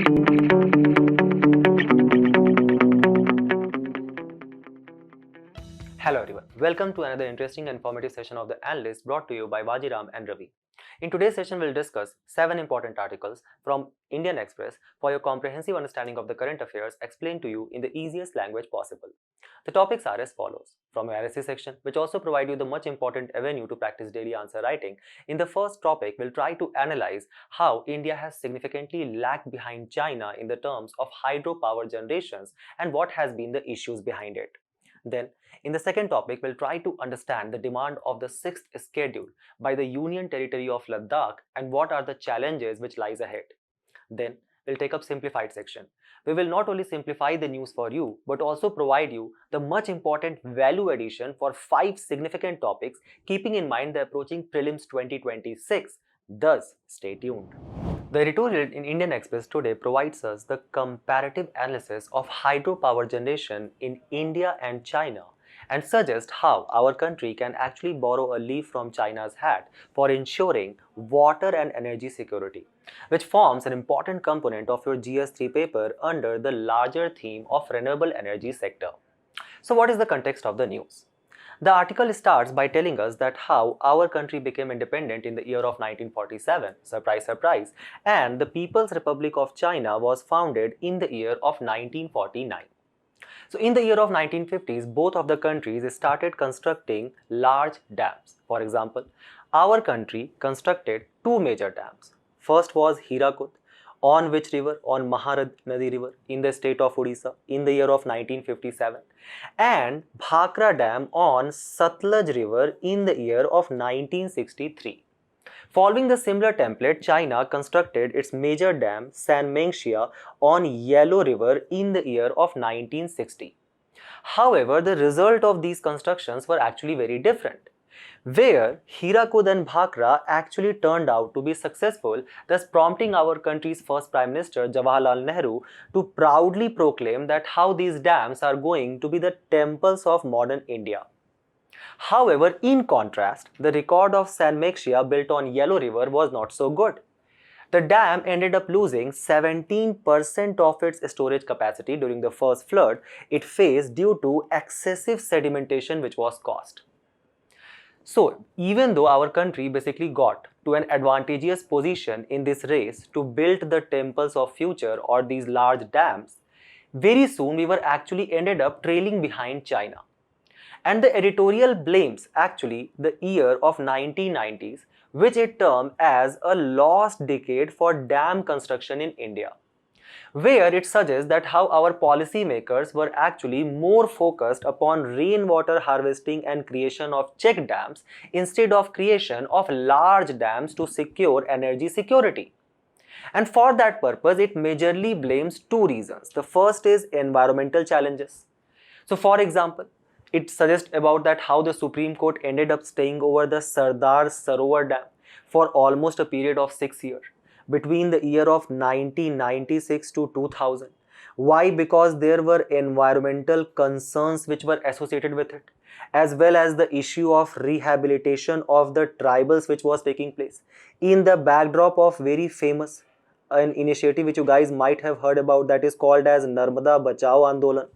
Hello everyone, welcome to another interesting and informative session of the Analyst brought to you by Vajiram and Ravi. In today's session, we'll discuss 7 important articles from Indian Express for your comprehensive understanding of the current affairs explained to you in the easiest language possible. The topics are as follows. From your analysis section, which also provide you the much important avenue to practice daily answer writing, in the first topic, we'll try to analyze how India has significantly lagged behind China in the terms of hydropower generations and what has been the issues behind it. Then, in the second topic, we'll try to understand the demand of the 6th schedule by the Union Territory of Ladakh and what are the challenges which lies ahead. Then, we'll take up simplified section. We will not only simplify the news for you, but also provide you the much important value addition for 5 significant topics, keeping in mind the approaching prelims 2026. Thus, stay tuned. The editorial in Indian Express today provides us the comparative analysis of hydropower generation in India and China and suggests how our country can actually borrow a leaf from China's hat for ensuring water and energy security, which forms an important component of your GS3 paper under the larger theme of renewable energy sector. So what is the context of the news? The article starts by telling us that how our country became independent in the year of 1947, surprise surprise, and the People's Republic of China was founded in the year of 1949. So in the year of 1950s, both of the countries started constructing large dams. For example, our country constructed 2 major dams. First was Hirakud, on which river? On Mahanadi river in the state of Odisha in the year of 1957, and Bhakra Dam on Satluj river in the year of 1963. Following the similar template, China constructed its major dam Sanmenxia on Yellow River in the year of 1960. However, the result of these constructions were actually very different, where Hirakud and Bhakra actually turned out to be successful, thus prompting our country's first Prime Minister Jawaharlal Nehru to proudly proclaim that how these dams are going to be the temples of modern India. However, in contrast, the record of Sanmenxia built on Yellow River was not so good. The dam ended up losing 17% of its storage capacity during the first flood it faced due to excessive sedimentation which was caused. So, even though our country basically got to an advantageous position in this race to build the temples of future or these large dams, very soon we were actually ended up trailing behind China. And the editorial blames actually the year of 1990s, which it termed as a lost decade for dam construction in India, where it suggests that how our policymakers were actually more focused upon rainwater harvesting and creation of check dams instead of creation of large dams to secure energy security. And for that purpose, it majorly blames 2 reasons. The first is environmental challenges. So for example, it suggests about that how the Supreme Court ended up staying over the Sardar Sarovar Dam for almost a period of 6 years between the year of 1996 to 2000. Why? Because there were environmental concerns which were associated with it, as well as the issue of rehabilitation of the tribals which was taking place in the backdrop of very famous an initiative which you guys might have heard about, that is called as Narmada Bachao Andolan.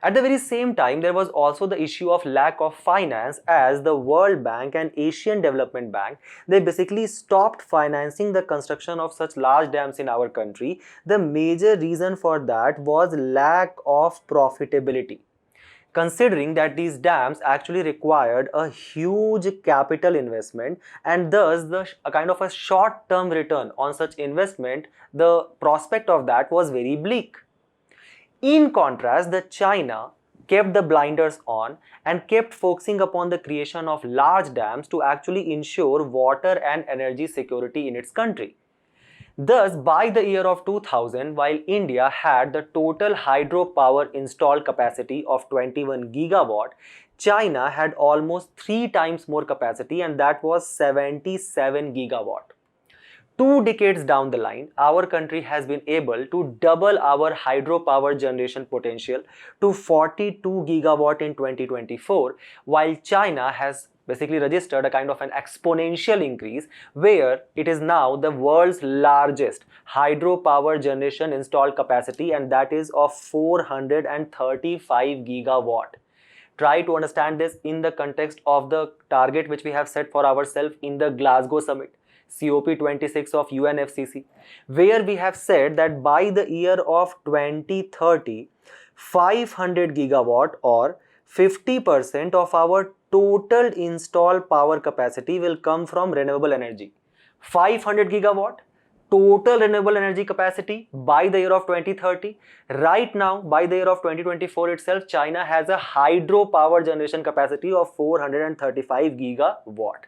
At the very same time, there was also the issue of lack of finance, as the World Bank and Asian Development Bank, they basically stopped financing the construction of such large dams in our country. The major reason for that was lack of profitability, considering that these dams actually required a huge capital investment, and thus a kind of a short-term return on such investment, the prospect of that was very bleak. In contrast, the China kept the blinders on and kept focusing upon the creation of large dams to actually ensure water and energy security in its country. Thus, by the year of 2000, while India had the total hydropower installed capacity of 21 gigawatt, China had almost 3 times more capacity, and that was 77 gigawatt. 2 decades down the line, our country has been able to double our hydropower generation potential to 42 gigawatt in 2024, while China has basically registered a kind of an exponential increase, where it is now the world's largest hydropower generation installed capacity, and that is of 435 gigawatt. Try to understand this in the context of the target which we have set for ourselves in the Glasgow summit, COP26 of UNFCCC, where we have said that by the year of 2030, 500 gigawatt or 50% of our total installed power capacity will come from renewable energy. 500 gigawatt total renewable energy capacity by the year of 2030. Right now, by the year of 2024 itself, China has a hydropower generation capacity of 435 gigawatt.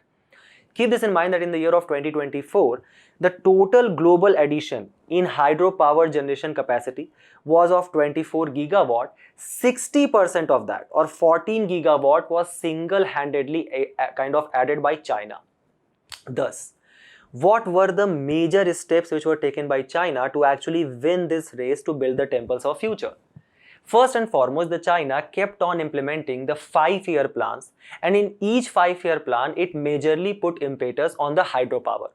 Keep this in mind that in the year of 2024, the total global addition in hydropower generation capacity was of 24 gigawatt. 60% of that, or 14 gigawatt, was single-handedly kind of added by China. Thus, what were the major steps which were taken by China to actually win this race to build the temples of future? First and foremost, the China kept on implementing the 5-year plans, and in each 5-year plan, it majorly put impetus on the hydropower.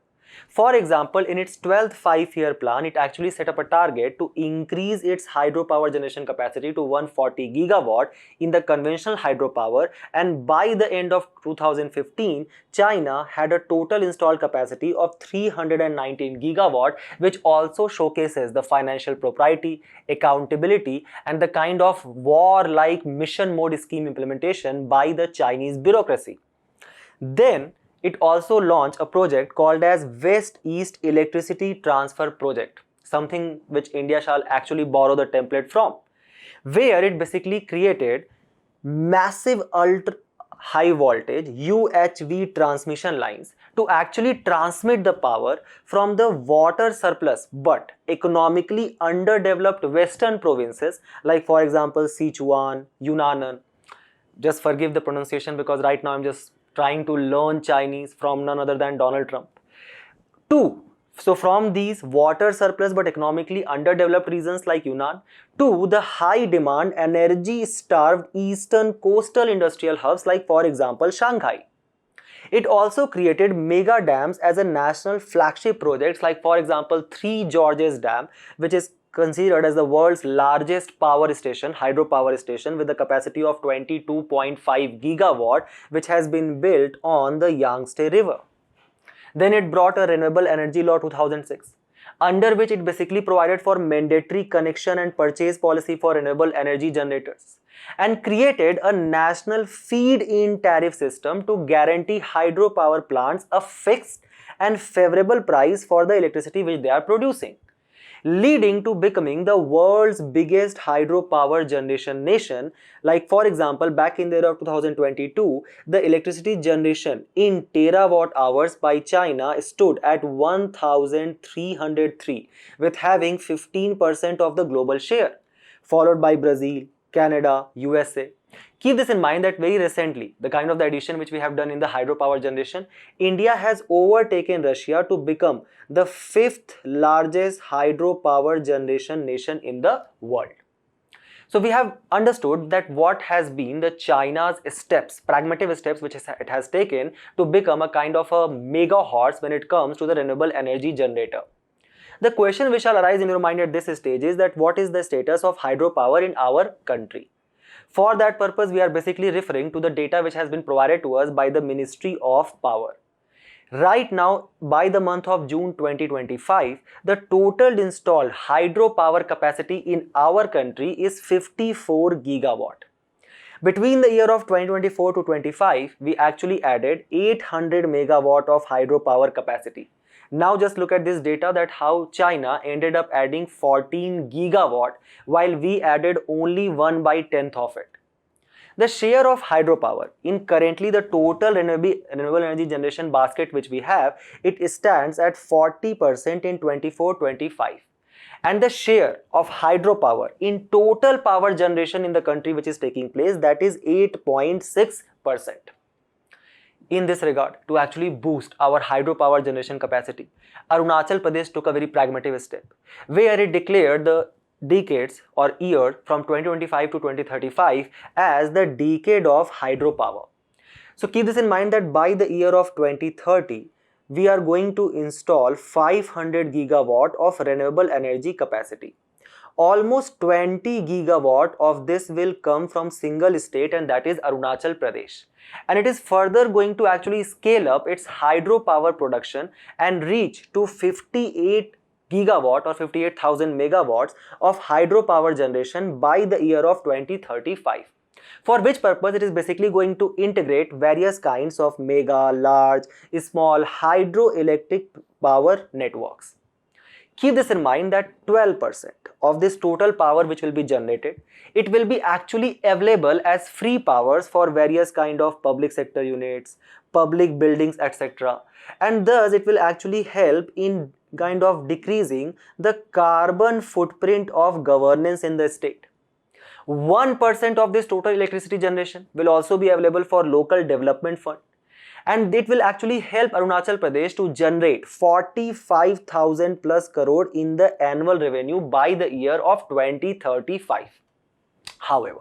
For example, in its 12th 5-year plan, it actually set up a target to increase its hydropower generation capacity to 140 gigawatt in the conventional hydropower, and by the end of 2015, China had a total installed capacity of 319 gigawatt, which also showcases the financial propriety, accountability, and the kind of war-like mission mode scheme implementation by the Chinese bureaucracy. Then, it also launched a project called as West-East Electricity Transfer Project, something which India shall actually borrow the template from, where it basically created massive ultra high voltage UHV transmission lines to actually transmit the power from the water surplus but economically underdeveloped western provinces like, for example, Sichuan, Yunnan. Just forgive the pronunciation because right now I'm just trying to learn Chinese from none other than Donald Trump. So from these water surplus but economically underdeveloped regions like Yunnan to the high demand energy starved eastern coastal industrial hubs like, for example, Shanghai. It also created mega dams as a national flagship projects like, for example, Three Gorges Dam, which is considered as the world's largest power station, hydropower station, with a capacity of 22.5 gigawatt, which has been built on the Yangtze River. Then it brought a Renewable Energy Law 2006, under which it basically provided for mandatory connection and purchase policy for renewable energy generators, and created a national feed-in tariff system to guarantee hydropower plants a fixed and favorable price for the electricity which they are producing, leading to becoming the world's biggest hydropower generation nation. Like, for example, back in the year of 2022, the electricity generation in terawatt hours by China stood at 1303, with having 15% of the global share, followed by Brazil, Canada, USA. Keep this in mind that very recently, the kind of the addition which we have done in the hydropower generation, India has overtaken Russia to become the 5th largest hydropower generation nation in the world. So we have understood that what has been the China's steps, pragmatic steps which it has taken to become a kind of a mega horse when it comes to the renewable energy generator. The question which shall arise in your mind at this stage is that what is the status of hydropower in our country? For that purpose, we are basically referring to the data which has been provided to us by the Ministry of Power. Right now, by the month of June 2025, the total installed hydropower capacity in our country is 54 gigawatt. Between the year of 2024 to 25, we actually added 800 megawatt of hydropower capacity. Now just look at this data that how China ended up adding 14 gigawatt while we added only 1/10 of it. The share of hydropower in currently the total renewable energy generation basket which we have, it stands at 40% in 24-25. And the share of hydropower in total power generation in the country which is taking place, that is 8.6%. In this regard, to actually boost our hydropower generation capacity, Arunachal Pradesh took a very pragmatic step, where it declared the decades or year from 2025 to 2035 as the decade of hydropower. So keep this in mind that by the year of 2030, we are going to install 500 gigawatt of renewable energy capacity. Almost 20 gigawatt of this will come from single state, and that is Arunachal Pradesh. And it is further going to actually scale up its hydropower production and reach to 58 gigawatt or 58,000 megawatts of hydropower generation by the year of 2035. For which purpose it is basically going to integrate various kinds of mega, large, small hydroelectric power networks. Keep this in mind that 12% of this total power which will be generated, it will be actually available as free powers for various kind of public sector units, public buildings, etc. And thus it will actually help in kind of decreasing the carbon footprint of governance in the state. 1% of this total electricity generation will also be available for local development fund, and it will actually help Arunachal Pradesh to generate 45,000 plus crore in the annual revenue by the year of 2035. However,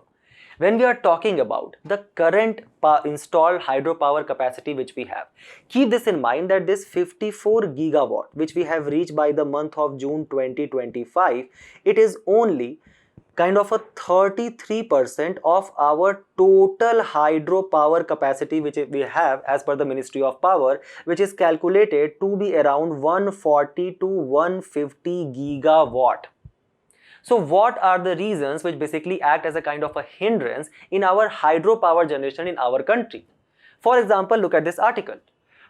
when we are talking about the current installed hydropower capacity which we have, keep this in mind that this 54 gigawatt which we have reached by the month of June 2025, it is only kind of a 33% of our total hydropower capacity which we have as per the Ministry of Power, which is calculated to be around 140 to 150 gigawatt. So what are the reasons which basically act as a kind of a hindrance in our hydropower generation in our country? For example, look at this article.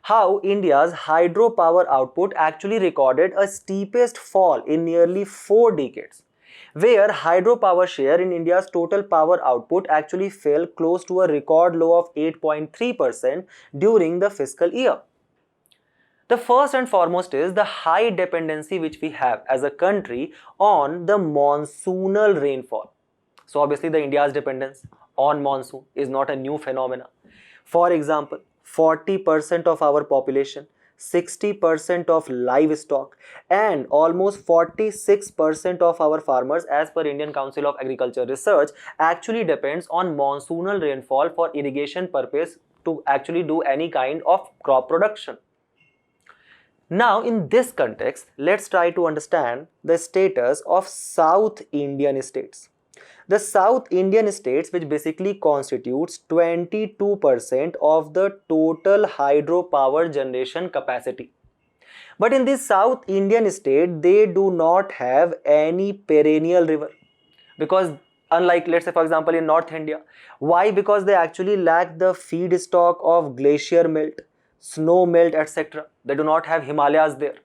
How India's hydropower output actually recorded a steepest fall in nearly 4 decades, where hydropower share in India's total power output actually fell close to a record low of 8.3% during the fiscal year. The first and foremost is the high dependency which we have as a country on the monsoonal rainfall. So obviously the India's dependence on monsoon is not a new phenomenon. For example, 40% of our population, 60% of livestock, and almost 46% of our farmers as per Indian Council of Agriculture Research actually depends on monsoonal rainfall for irrigation purpose to actually do any kind of crop production. Now in this context, let's try to understand the status of South Indian states. The South Indian states, which basically constitutes 22% of the total hydropower generation capacity. But in this South Indian state, they do not have any perennial river, because unlike, let's say for example, in North India. Why? Because they actually lack the feedstock of glacier melt, snow melt, etc. They do not have Himalayas there.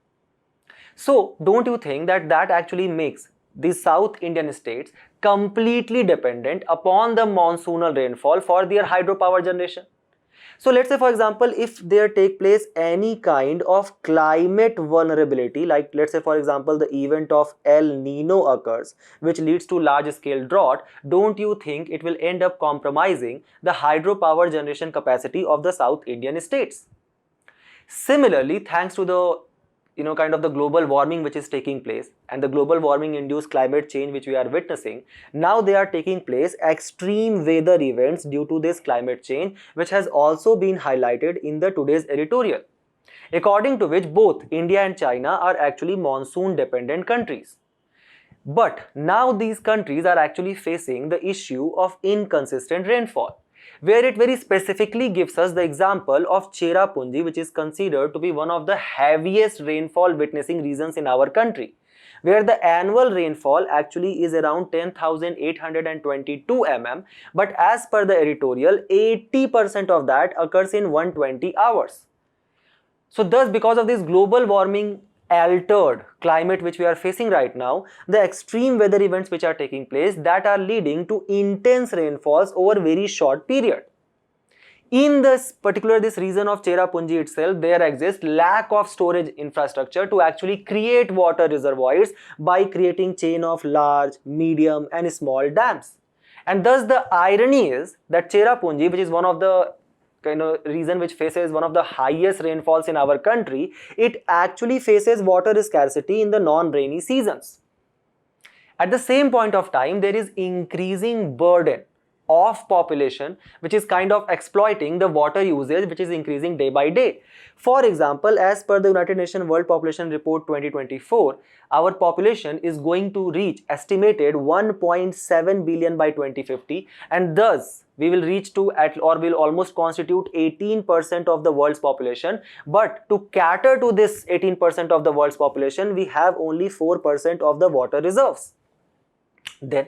So don't you think that that actually makes the South Indian states completely dependent upon the monsoonal rainfall for their hydropower generation? So let's say for example, if there take place any kind of climate vulnerability, like let's say for example the event of El Nino occurs, which leads to large scale drought, don't you think it will end up compromising the hydropower generation capacity of the South Indian states? Similarly, thanks to the kind of the global warming which is taking place and the global warming induced climate change which we are witnessing, now they are taking place extreme weather events due to this climate change, which has also been highlighted in the today's editorial, according to which both India and China are actually monsoon dependent countries. But now these countries are actually facing the issue of inconsistent rainfall, where it very specifically gives us the example of Cherrapunji, which is considered to be one of the heaviest rainfall witnessing regions in our country, where the annual rainfall actually is around 10,822 mm, but as per the editorial, 80% of that occurs in 120 hours. So thus, because of this global warming altered climate which we are facing right now, the extreme weather events which are taking place, that are leading to intense rainfalls over very short period. In this region of Cherrapunji itself, there exists lack of storage infrastructure to actually create water reservoirs by creating chain of large, medium and small dams. And thus the irony is that Cherrapunji, which is one of the region which faces one of the highest rainfalls in our country, it actually faces water scarcity in the non-rainy seasons. At the same point of time, there is increasing burden of population which is kind of exploiting the water usage which is increasing day by day. For example, as per the United Nations World Population Report 2024, our population is going to reach estimated 1.7 billion by 2050, and thus we will reach to will almost constitute 18% of the world's population. But to cater to this 18% of the world's population, we have only 4% of the water reserves. Then,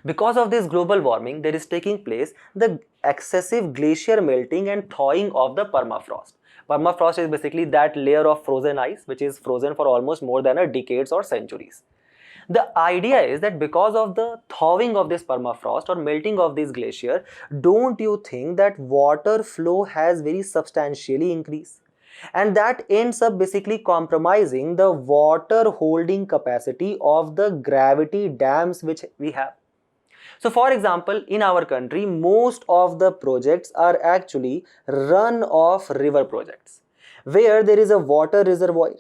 because of this global warming, there is taking place the excessive glacier melting and thawing of the permafrost. Permafrost is basically that layer of frozen ice which is frozen for almost more than a decades or centuries. The idea is that because of the thawing of this permafrost or melting of this glacier, don't you think that water flow has very substantially increased? And that ends up basically compromising the water holding capacity of the gravity dams which we have. So for example, in our country, most of the projects are actually run-off river projects, where there is a water reservoir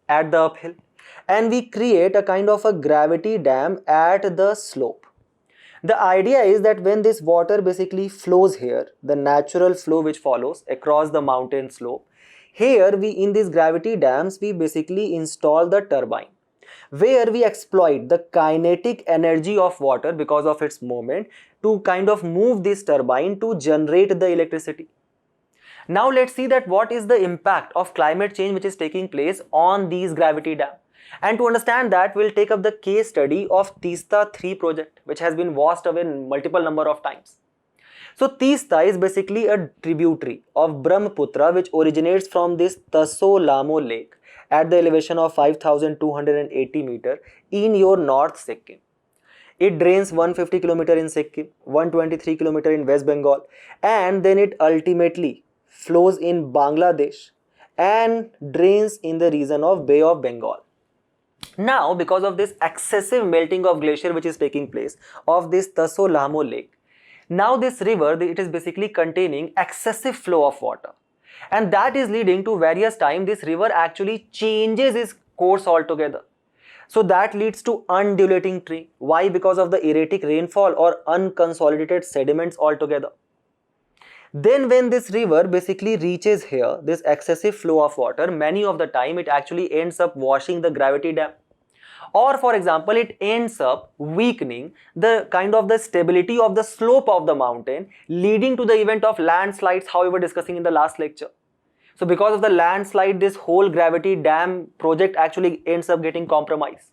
at the uphill, and we create a kind of a gravity dam at the slope. The idea is that when this water basically flows here, the natural flow which follows across the mountain slope, here we in these gravity dams we basically install the turbine, where we exploit the kinetic energy of water because of its movement to kind of move this turbine to generate the electricity. Now let's see that what is the impact of climate change which is taking place on these gravity dams. And to understand that, we'll take up the case study of Teesta 3 project, which has been washed away multiple number of times. So Teesta is basically a tributary of Brahmaputra which originates from this Taso Lake at the elevation of 5280 meter in your North Sikkim. It drains 150 km in Sikkim, 123 km in West Bengal, and then it ultimately flows in Bangladesh and drains in the region of Bay of Bengal. Now, because of this excessive melting of glacier which is taking place of this Taso Lake, now this river, it is basically containing excessive flow of water, and that is leading to various times this river actually changes its course altogether. So that leads to undulating tree. Why? Because of the erratic rainfall or unconsolidated sediments altogether. Then when this river basically reaches here, this excessive flow of water, many of the time it actually ends up washing the gravity dam. Or for example, it ends up weakening the kind of the stability of the slope of the mountain, leading to the event of landslides, how we were discussing in the last lecture. So because of the landslide, this whole gravity dam project actually ends up getting compromised.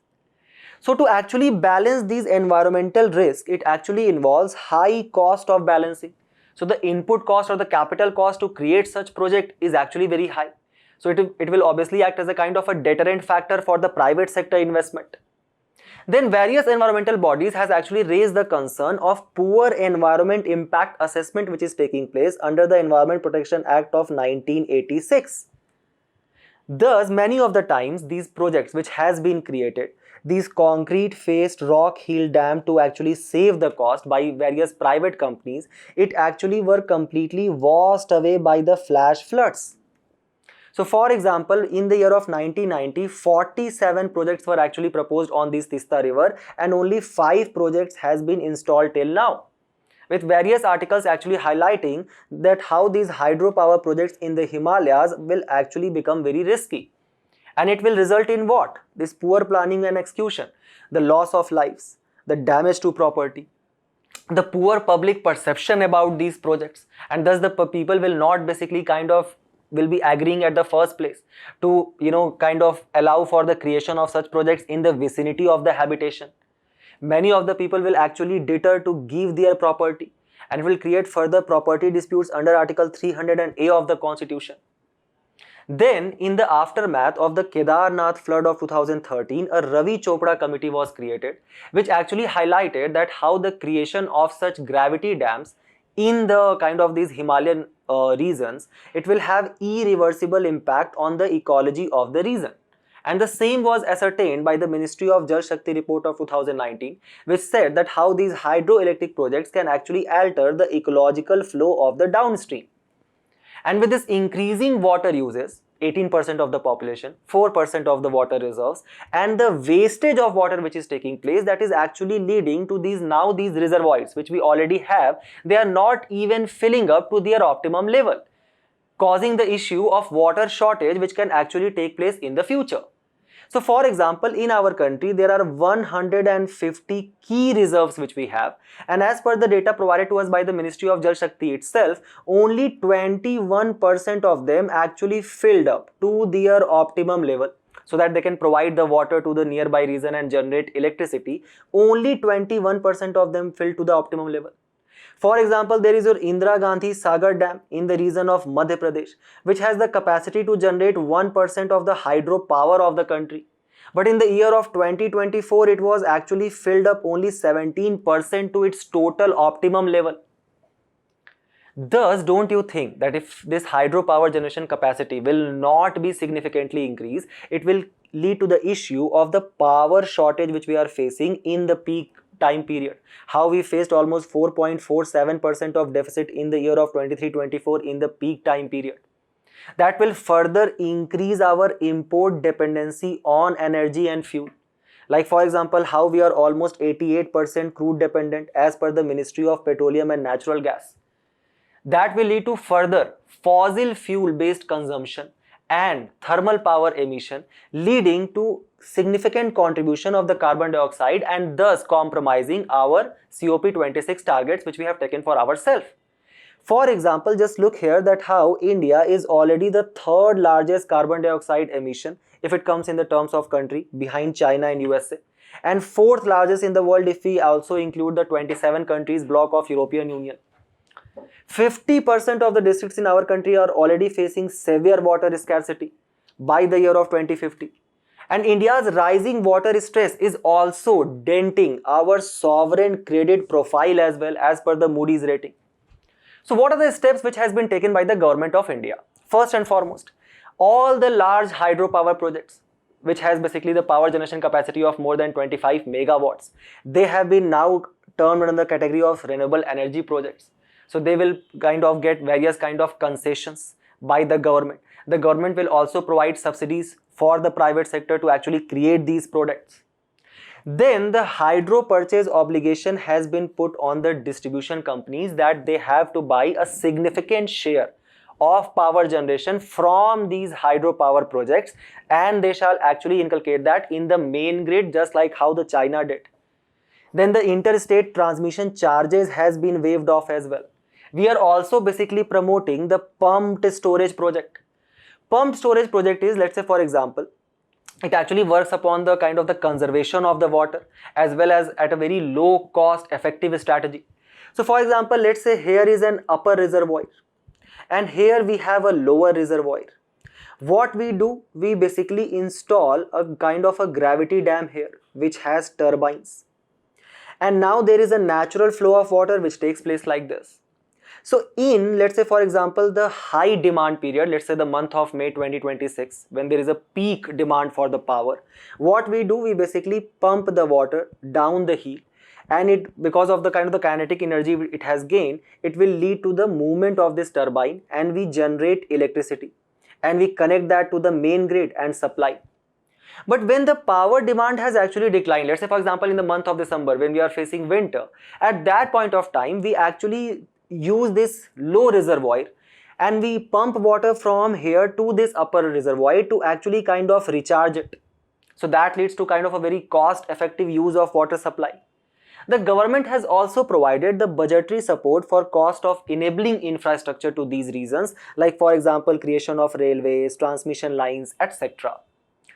So to actually balance these environmental risks, it actually involves high cost of balancing. So the input cost or the capital cost to create such project is actually very high. So it will obviously act as a kind of a deterrent factor for the private sector investment. Then various environmental bodies has actually raised the concern of poor environment impact assessment which is taking place under the Environment Protection Act of 1986. Thus, many of the times these projects which has been created, these concrete faced rock hill dam to actually save the cost by various private companies, it actually were completely washed away by the flash floods. So for example, in the year of 1990, 47 projects were actually proposed on this Teesta river and only 5 projects has been installed till now, with various articles actually highlighting that how these hydropower projects in the Himalayas will actually become very risky. And it will result in what? This poor planning and execution, the loss of lives, the damage to property, the poor public perception about these projects, and thus the people will not basically will be agreeing at the first place to kind of allow for the creation of such projects in the vicinity of the habitation. Many of the people will actually deter to give their property, and will create further property disputes under Article 300A of the Constitution. Then in the aftermath of the Kedarnath flood of 2013, a Ravi Chopra committee was created which actually highlighted that how the creation of such gravity dams in the kind of these Himalayan regions, it will have irreversible impact on the ecology of the region. And the same was ascertained by the Ministry of Jal Shakti report of 2019, which said that how these hydroelectric projects can actually alter the ecological flow of the downstream. And with this increasing water uses, 18% of the population, 4% of the water reserves, and the wastage of water which is taking place, that is actually leading to these reservoirs which we already have, they are not even filling up to their optimum level, causing the issue of water shortage which can actually take place in the future. So for example, in our country, there are 150 key reserves which we have, and as per the data provided to us by the Ministry of Jal Shakti itself, only 21% of them actually filled up to their optimum level so that they can provide the water to the nearby region and generate electricity. Only 21% of them filled to the optimum level. For example, there is your Indira Gandhi Sagar Dam in the region of Madhya Pradesh, which has the capacity to generate 1% of the hydro power of the country. But in the year of 2024, it was actually filled up only 17% to its total optimum level. Thus, don't you think that if this hydropower generation capacity will not be significantly increased, it will lead to the issue of the power shortage which we are facing in the peak time period? How we faced almost 4.47% of deficit in the year of 23-24 in the peak time period. That will further increase our import dependency on energy and fuel. Like for example, how we are almost 88% crude dependent as per the Ministry of Petroleum and Natural Gas. That will lead to further fossil fuel based consumption and thermal power emission, leading to significant contribution of the carbon dioxide and thus compromising our COP26 targets which we have taken for ourselves. For example, just look here that how India is already the third largest carbon dioxide emission if it comes in the terms of country, behind China and USA, and fourth largest in the world if we also include the 27 countries bloc of European Union. 50% of the districts in our country are already facing severe water scarcity by the year of 2050. And India's rising water stress is also denting our sovereign credit profile as well as per the Moody's rating. So what are the steps which has been taken by the government of India? First and foremost, all the large hydropower projects which has basically the power generation capacity of more than 25 megawatts, they have been now termed under the category of renewable energy projects. So they will kind of get various kind of concessions by the government. The government will also provide subsidies for the private sector to actually create these products. Then the hydro purchase obligation has been put on the distribution companies that they have to buy a significant share of power generation from these hydropower projects, and they shall actually inculcate that in the main grid just like how the China did. Then the interstate transmission charges has been waived off as well. We are also basically promoting the pumped storage project. Pumped storage project is, let's say for example, it actually works upon the kind of the conservation of the water as well as at a very low cost effective strategy. So for example, let's say here is an upper reservoir and here we have a lower reservoir. What we do, we basically install a kind of a gravity dam here which has turbines. And now there is a natural flow of water which takes place like this. So in, let's say for example, the high demand period, let's say the month of May 2026, when there is a peak demand for the power, what we do, we basically pump the water down the hill, and it, because of the kind of the kinetic energy it has gained, it will lead to the movement of this turbine and we generate electricity and we connect that to the main grid and supply. But when the power demand has actually declined, let's say for example in the month of December when we are facing winter, at that point of time we actually use this low reservoir and we pump water from here to this upper reservoir to actually kind of recharge it. So that leads to kind of a very cost effective use of water supply. The government has also provided the budgetary support for cost of enabling infrastructure to these regions, like for example creation of railways, transmission lines, etc.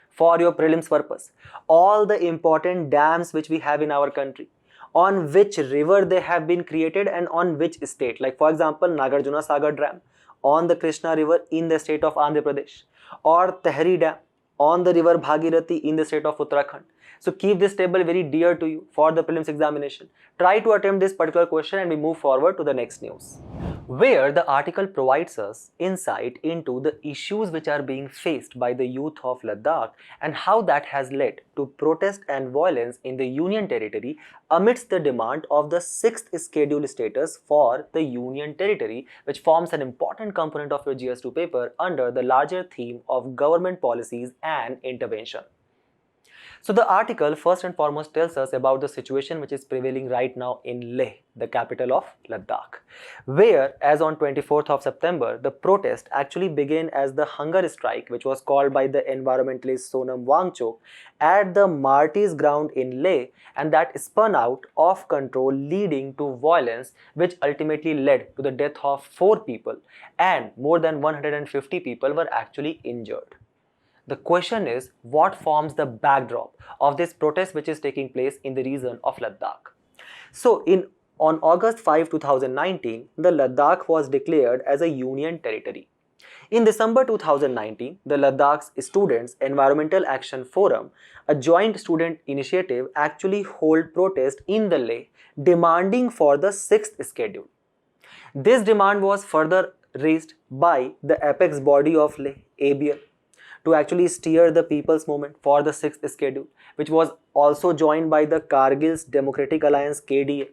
For your prelims purpose, all the important dams which we have in our country, on which river they have been created and on which state, like for example Nagarjuna Sagar Dam on the Krishna river in the state of Andhra Pradesh, or Tehri Dam on the river Bhagirathi in the state of Uttarakhand. So keep this table very dear to you for the prelims examination. Try to attempt this particular question and we move forward to the next news. where the article provides us insight into the issues which are being faced by the youth of Ladakh and how that has led to protest and violence in the Union Territory amidst the demand of the 6th schedule status for the Union Territory, which forms an important component of your GS2 paper under the larger theme of government policies and intervention. So the article first and foremost tells us about the situation which is prevailing right now in Leh, the capital of Ladakh, where as on 24th of September, the protest actually began as the hunger strike which was called by the environmentalist Sonam Wangchuk at the Marty's ground in Leh, and that spun out of control, leading to violence which ultimately led to the death of 4 people and more than 150 people were actually injured. The question is, what forms the backdrop of this protest which is taking place in the region of Ladakh? So, on August 5, 2019, the Ladakh was declared as a union territory. In December 2019, the Ladakh's Students' Environmental Action Forum, a joint student initiative, actually held protest in the Leh demanding for the 6th schedule. This demand was further raised by the apex body of Leh, ABL, to actually steer the people's movement for the 6th schedule, which was also joined by the Kargil's Democratic Alliance KDA.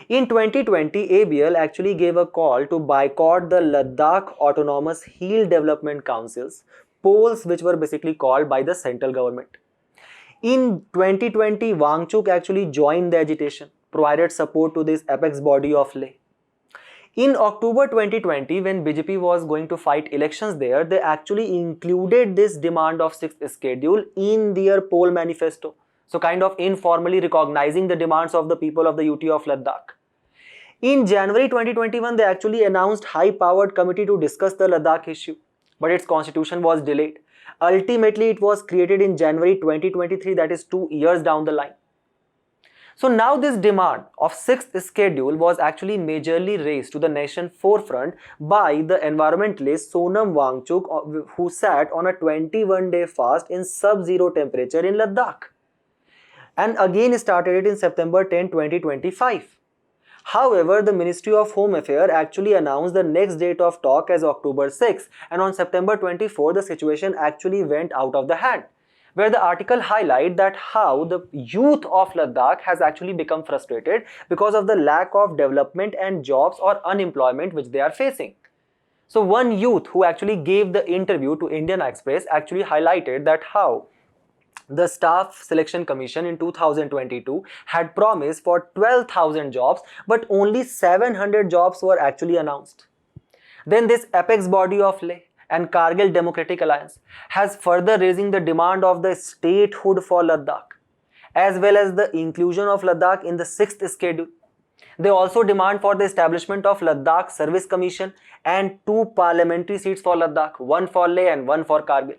In 2020, ABL actually gave a call to boycott the Ladakh Autonomous Hill Development Council's polls, which were basically called by the central government. In 2020, Wangchuk actually joined the agitation, provided support to this apex body of Leh. In October 2020, when BJP was going to fight elections there, they actually included this demand of 6th schedule in their poll manifesto. So kind of informally recognizing the demands of the people of the UT of Ladakh. In January 2021, they actually announced high-powered committee to discuss the Ladakh issue, but its constitution was delayed. Ultimately, it was created in January 2023, that is 2 years down the line. So now this demand of 6th schedule was actually majorly raised to the nation forefront by the environmentalist Sonam Wangchuk, who sat on a 21-day fast in sub-zero temperature in Ladakh, and again started it in September 10, 2025. However, the Ministry of Home Affairs actually announced the next date of talk as October 6, and on September 24, the situation actually went out of the hand, where the article highlights that how the youth of Ladakh has actually become frustrated because of the lack of development and jobs or unemployment which they are facing. So one youth who actually gave the interview to Indian Express actually highlighted that how the Staff Selection Commission in 2022 had promised for 12,000 jobs, but only 700 jobs were actually announced. Then this apex body of Leh and Kargil Democratic Alliance has further raising the demand of the statehood for Ladakh, as well as the inclusion of Ladakh in the 6th schedule. They also demand for the establishment of Ladakh Service Commission and 2 parliamentary seats for Ladakh, 1 for Leh and 1 for Kargil.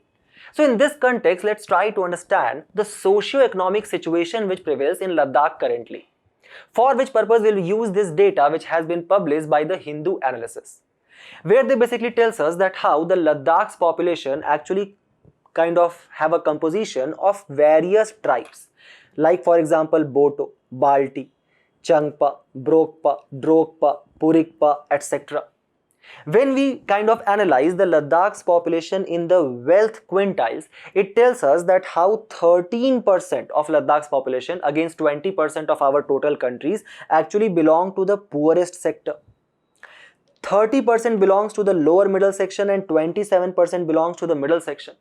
So in this context, let's try to understand the socio-economic situation which prevails in Ladakh currently. For which purpose we'll use this data which has been published by the Hindu Analysis, where they basically tells us that how the Ladakh's population actually kind of have a composition of various tribes, like for example Boto, Balti, Changpa, Brokpa, Drokpa, Purikpa, etc. When we kind of analyze the Ladakh's population in the wealth quintiles, it tells us that how 13% of Ladakh's population against 20% of our total countries actually belong to the poorest sector. 30% belongs to the lower middle section and 27% belongs to the middle section.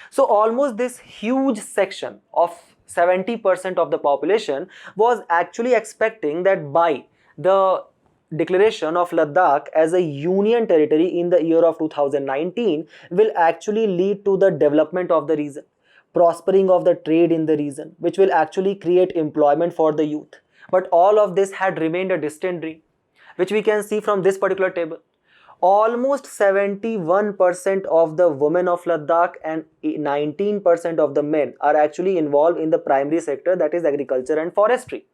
So almost this huge section of 70% of the population was actually expecting that by the declaration of Ladakh as a union territory in the year of 2019 will actually lead to the development of the region, prospering of the trade in the region, which will actually create employment for the youth. But all of this had remained a distant dream, which we can see from this particular table. Almost 71% of the women of Ladakh and 19% of the men are actually involved in the primary sector, that is agriculture and forestry.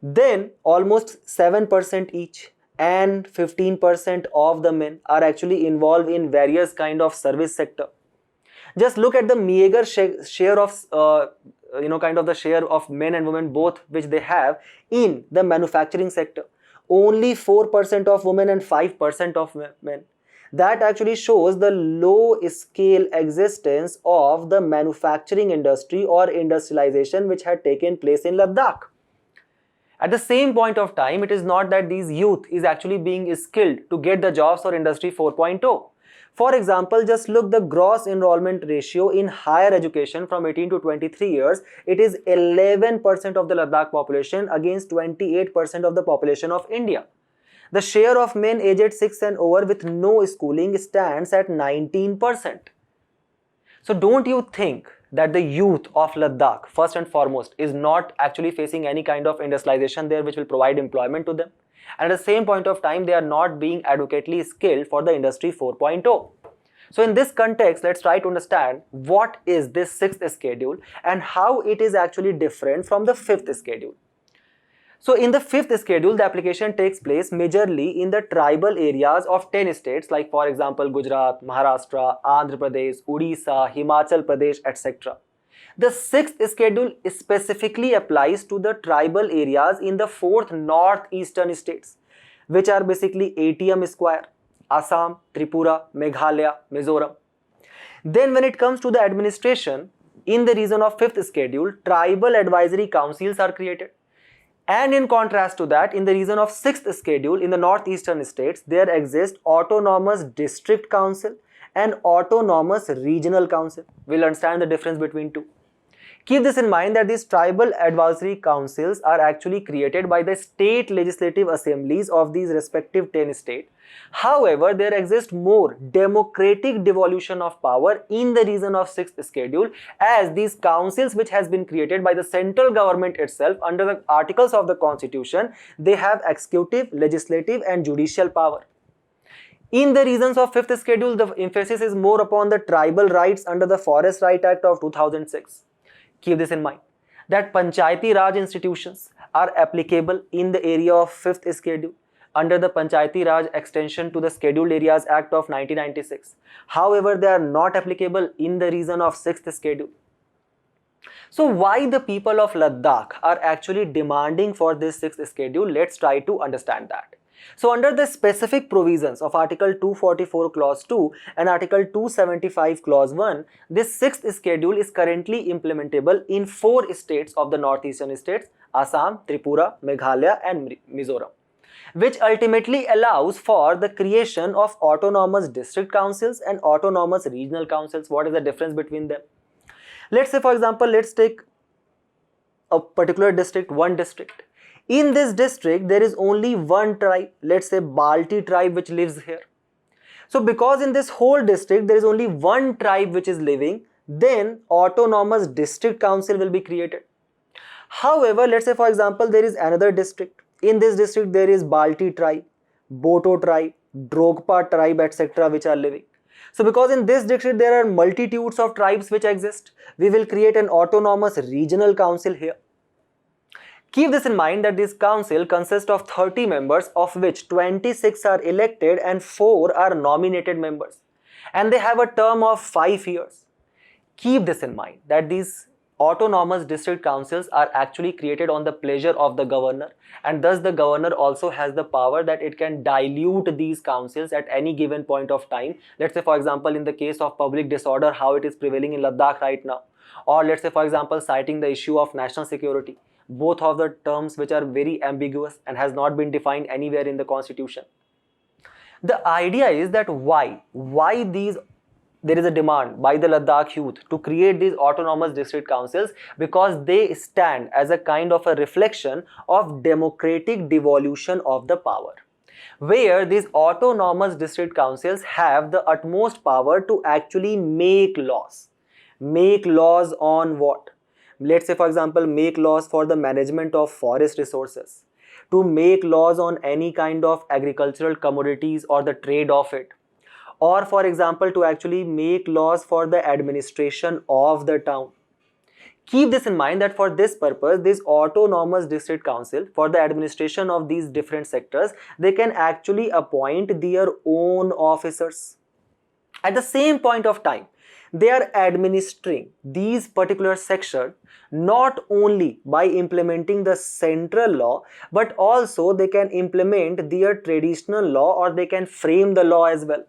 Then almost 7% each and 15% of the men are actually involved in various kind of service sector. Just look at the meager share of kind of the share of men and women both which they have in the manufacturing sector. only 4% of women and 5% of men. That actually shows the low scale existence of the manufacturing industry or industrialization which had taken place in Ladakh. At the same point of time, it is not that these youth is actually being skilled to get the jobs for Industry 4.0. For example, just look the gross enrollment ratio in higher education from 18 to 23 years. It is 11% of the Ladakh population against 28% of the population of India. The share of men aged 6 and over with no schooling stands at 19%. So don't you think that the youth of Ladakh, first and foremost, is not actually facing any kind of industrialization there which will provide employment to them? And at the same point of time, they are not being adequately skilled for the Industry 4.0. So in this context, let's try to understand what is this sixth schedule and how it is actually different from the fifth schedule. So in the fifth schedule, the application takes place majorly in the tribal areas of 10 states like for example Gujarat, Maharashtra, Andhra Pradesh, Odisha, Himachal Pradesh, etc. The sixth schedule specifically applies to the tribal areas in the fourth northeastern states, which are basically ATM square, Assam, Tripura, Meghalaya, Mizoram. Then when it comes to the administration, in the region of fifth schedule, tribal advisory councils are created. And in contrast to that, in the region of sixth schedule, in the northeastern states, there exist autonomous district council and autonomous regional council. We'll understand the difference between two. Keep this in mind that these tribal advisory councils are actually created by the state legislative assemblies of these respective 10 states. However, there exists more democratic devolution of power in the region of 6th schedule, as these councils which has been created by the central government itself under the articles of the constitution, they have executive, legislative and judicial power. In the regions of 5th schedule, the emphasis is more upon the tribal rights under the Forest Right Act of 2006. Keep this in mind that Panchayati Raj institutions are applicable in the area of 5th schedule under the Panchayati Raj Extension to the Scheduled Areas Act of 1996. However, they are not applicable in the region of 6th schedule. So why the people of Ladakh are actually demanding for this 6th schedule? Let's try to understand that. So under the specific provisions of Article 244 Clause 2 and Article 275 Clause 1, this 6th schedule is currently implementable in 4 states of the northeastern states, Assam, Tripura, Meghalaya and Mizoram, which ultimately allows for the creation of autonomous district councils and autonomous regional councils. What is the difference between them? Let's say for example, let's take a particular district, one district. In this district, there is only one tribe, let's say Balti tribe which lives here. So because in this whole district, there is only one tribe which is living, then autonomous district council will be created. However, let's say for example, there is another district. In this district, there is Balti tribe, Boto tribe, Drogpa tribe, etc. which are living. So because in this district, there are multitudes of tribes which exist, we will create an autonomous regional council here. Keep this in mind that this council consists of 30 members, of which 26 are elected and 4 are nominated members. And they have a term of 5 years. Keep this in mind that these autonomous district councils are actually created on the pleasure of the governor, and thus the governor also has the power that it can dilute these councils at any given point of time. Let's say for example, in the case of public disorder, how it is prevailing in Ladakh right now, or let's say for example, citing the issue of national security. Both of the terms which are very ambiguous and has not been defined anywhere in the constitution. The idea is that why there is a demand by the Ladakh youth to create these autonomous district councils, because they stand as a kind of a reflection of democratic devolution of the power, where these autonomous district councils have the utmost power to actually make laws. Make laws on what? Let's say for example, make laws for the management of forest resources, to make laws on any kind of agricultural commodities or the trade of it, or for example, to actually make laws for the administration of the town. Keep this in mind that for this purpose, this autonomous district council, for the administration of these different sectors, they can actually appoint their own officers. At the same point of time, they are administering these particular sections not only by implementing the central law, but also they can implement their traditional law, or they can frame the law as well,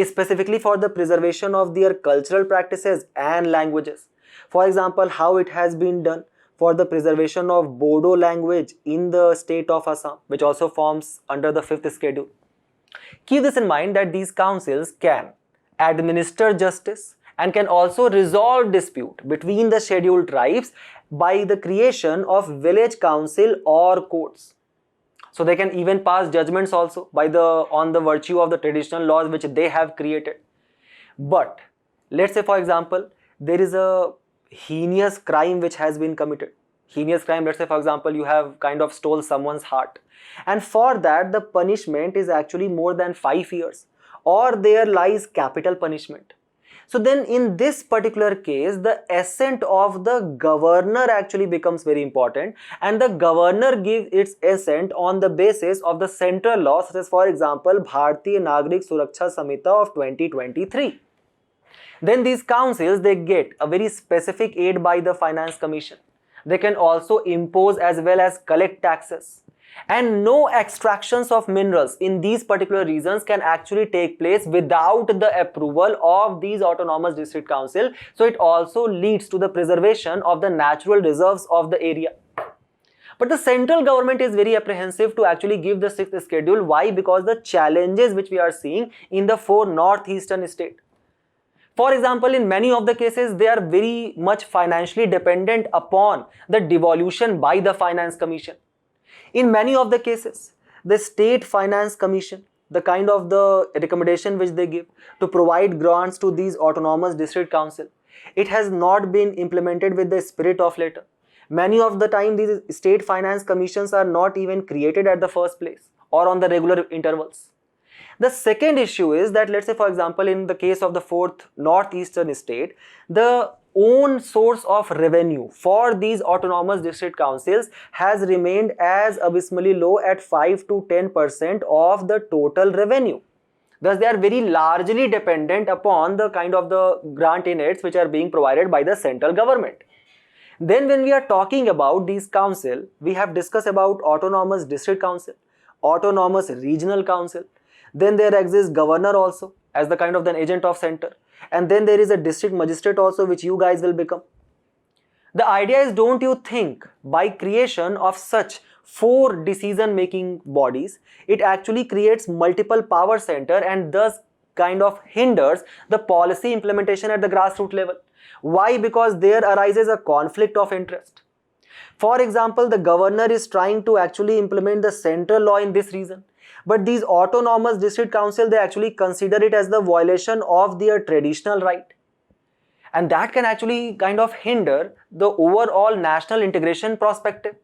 specifically for the preservation of their cultural practices and languages. For example, how it has been done for the preservation of Bodo language in the state of Assam, which also forms under the 5th schedule. Keep this in mind that these councils can administer justice and can also resolve dispute between the scheduled tribes by the creation of village council or courts. So they can even pass judgments also on the virtue of the traditional laws which they have created. But let's say, for example, there is a heinous crime which has been committed. Heinous crime, let's say for example, you have kind of stole someone's heart, and for that the punishment is actually more than 5 years, or there lies capital punishment. So then in this particular case, the assent of the governor actually becomes very important, and the governor gives its assent on the basis of the central law, such as for example Bharatiya Nagrik Suraksha Samhita of 2023. Then these councils, they get a very specific aid by the Finance Commission. They can also impose as well as collect taxes. And no extractions of minerals in these particular regions can actually take place without the approval of these autonomous district council. So it also leads to the preservation of the natural reserves of the area. But the central government is very apprehensive to actually give the 6th schedule. Why? Because the challenges which we are seeing in the 4 northeastern states. For example, in many of the cases, they are very much financially dependent upon the devolution by the Finance Commission. In many of the cases, the State Finance Commission, the kind of the recommendation which they give to provide grants to these autonomous district council, it has not been implemented with the spirit of letter. Many of the time, these State Finance Commissions are not even created at the first place or on the regular intervals. The second issue is that, let's say for example, in the case of the 4th northeastern state, the own source of revenue for these autonomous district councils has remained as abysmally low at 5 to 10% of the total revenue. Thus, they are very largely dependent upon the kind of the grant in aids which are being provided by the central government. Then when we are talking about these council, we have discussed about autonomous district council, autonomous regional council. Then there exists governor also as the kind of the agent of center. And then there is a district magistrate also, which you guys will become. The idea is, don't you think by creation of such 4 decision making bodies, it actually creates multiple power center and thus kind of hinders the policy implementation at the grassroots level. Why? Because there arises a conflict of interest. For example, the governor is trying to actually implement the central law in this region, but these autonomous district council, they actually consider it as the violation of their traditional right. And that can actually kind of hinder the overall national integration perspective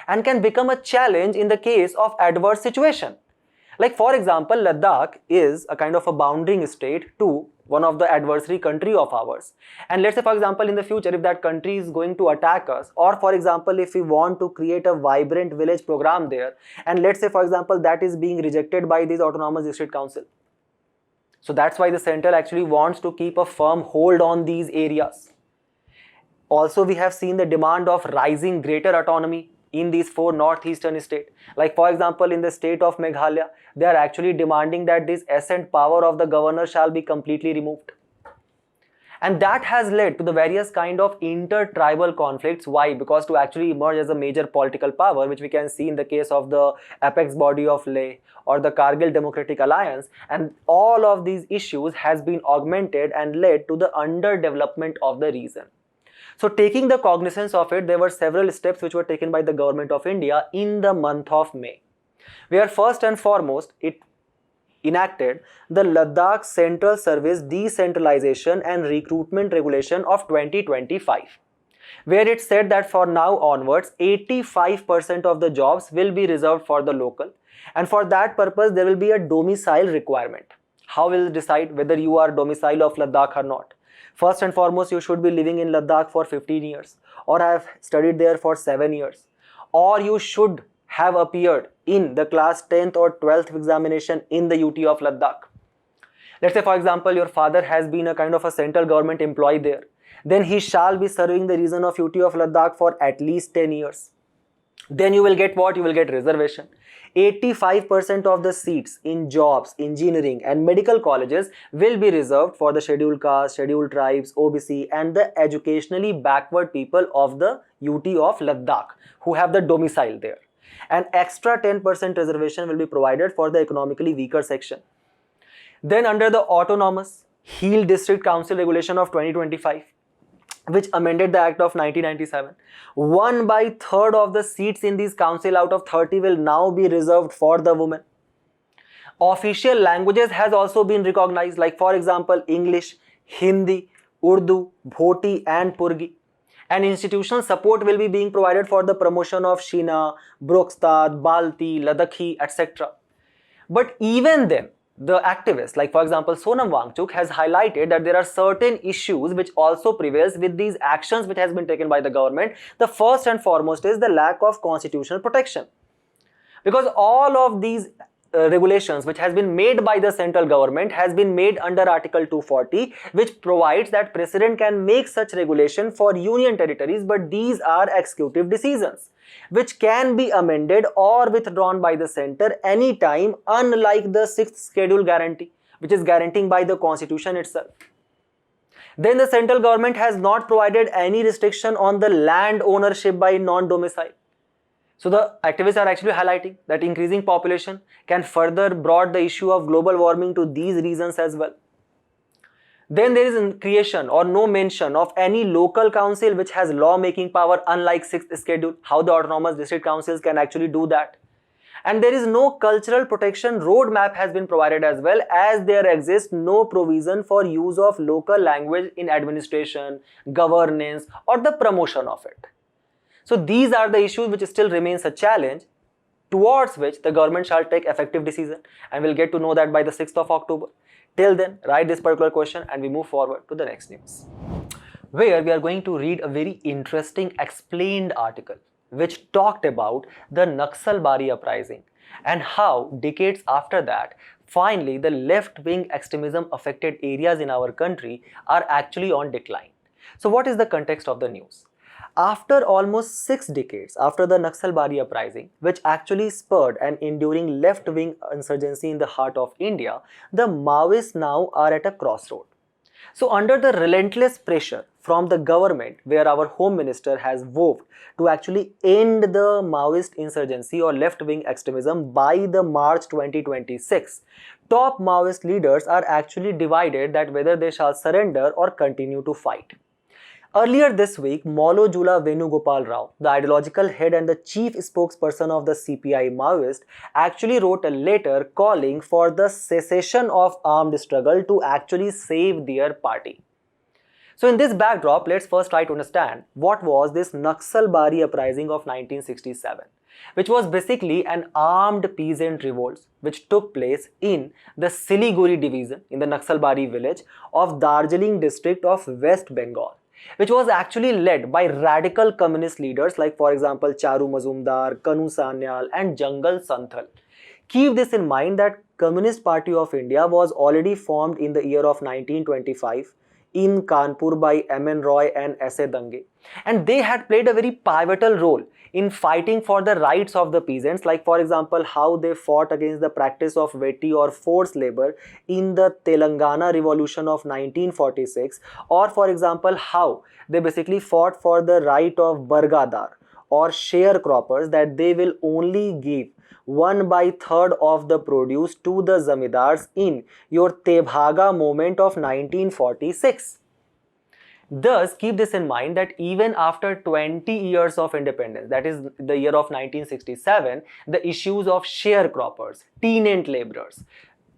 and can become a challenge in the case of adverse situation. Like for example, Ladakh is a kind of a boundary state to one of the adversary country of ours. And let's say for example, in the future, if that country is going to attack us, or for example, if we want to create a vibrant village program there, and let's say for example, that is being rejected by these autonomous district council. So that's why the central actually wants to keep a firm hold on these areas. Also, we have seen the demand of rising greater autonomy in these 4 northeastern states. Like for example, in the state of Meghalaya, they are actually demanding that this assent power of the governor shall be completely removed. And that has led to the various kind of inter-tribal conflicts. Why? Because to actually emerge as a major political power, which we can see in the case of the apex body of Leh or the Kargil Democratic Alliance, and all of these issues has been augmented and led to the underdevelopment of the region. So taking the cognizance of it, there were several steps which were taken by the government of India in the month of May, where first and foremost it enacted the Ladakh Central Service Decentralization and Recruitment Regulation of 2025, where it said that for now onwards 85% of the jobs will be reserved for the local, and for that purpose there will be a domicile requirement. How will it decide whether you are domicile of Ladakh or not? First and foremost, you should be living in Ladakh for 15 years or have studied there for 7 years, or you should have appeared in the class 10th or 12th examination in the UT of Ladakh. Let's say, for example, your father has been a kind of a central government employee there. Then he shall be serving the region of UT of Ladakh for at least 10 years. Then you will get what? You will get reservation. 85% of the seats in jobs, engineering and medical colleges will be reserved for the scheduled castes, scheduled tribes, OBC and the educationally backward people of the UT of Ladakh who have the domicile there. An extra 10% reservation will be provided for the economically weaker section. Then under the Autonomous Hill District Council Regulation of 2025, which amended the Act of 1997, 1/3 of the seats in these council out of 30 will now be reserved for the women. Official languages has also been recognized, like for example English, Hindi, Urdu, Bhoti and Purgi. And institutional support will be being provided for the promotion of Shina, Brokstad, Balti, Ladakhi, etc. But even then, the activists, like for example Sonam Wangchuk, has highlighted that there are certain issues which also prevails with these actions which has been taken by the government. The first and foremost is the lack of constitutional protection. Because all of these regulations which has been made by the central government has been made under Article 240, which provides that President can make such regulation for union territories, but these are executive decisions which can be amended or withdrawn by the center anytime, unlike the 6th schedule guarantee, which is guaranteed by the constitution itself. Then the central government has not provided any restriction on the land ownership by non-domicile. So the activists are actually highlighting that increasing population can further broaden the issue of global warming to these regions as well. Then there is creation or no mention of any local council which has law-making power, unlike 6th schedule, how the autonomous district councils can actually do that. And there is no cultural protection roadmap has been provided as well, as there exists no provision for use of local language in administration, governance or the promotion of it. So these are the issues which still remains a challenge, towards which the government shall take effective decision, and we'll get to know that by the 6th of October. Till then, write this particular question and we move forward to the next news, where we are going to read a very interesting explained article which talked about the Naxalbari uprising and how decades after that, finally the left-wing extremism affected areas in our country are actually on decline. So what is the context of the news? After almost 6 decades after the Naxalbari uprising, which actually spurred an enduring left-wing insurgency in the heart of India, the Maoists now are at a crossroad. So under the relentless pressure from the government, where our Home Minister has vowed to actually end the Maoist insurgency or left-wing extremism by the March 2026, top Maoist leaders are actually divided that whether they shall surrender or continue to fight. Earlier this week, Maulo Jula Venugopal Rao, the ideological head and the chief spokesperson of the CPI Maoist, actually wrote a letter calling for the cessation of armed struggle to actually save their party. So in this backdrop, let's first try to understand what was this Naxalbari uprising of 1967, which was basically an armed peasant revolt which took place in the Siliguri division in the Naxalbari village of Darjeeling district of West Bengal, which was actually led by radical communist leaders like for example Charu Mazumdar, Kanu Sanyal and Jangal Santhal. Keep this in mind that Communist Party of India was already formed in the year of 1925 in Kanpur by M.N. Roy and S.A. Dange, and they had played a very pivotal role in fighting for the rights of the peasants, like for example how they fought against the practice of Vetti or forced labor in the Telangana revolution of 1946, or for example how they basically fought for the right of Bargadar or sharecroppers, that they will only give 1/3 of the produce to the zamindars in your Tebhaga movement of 1946. Thus, keep this in mind that even after 20 years of independence, that is the year of 1967, the issues of sharecroppers, tenant laborers,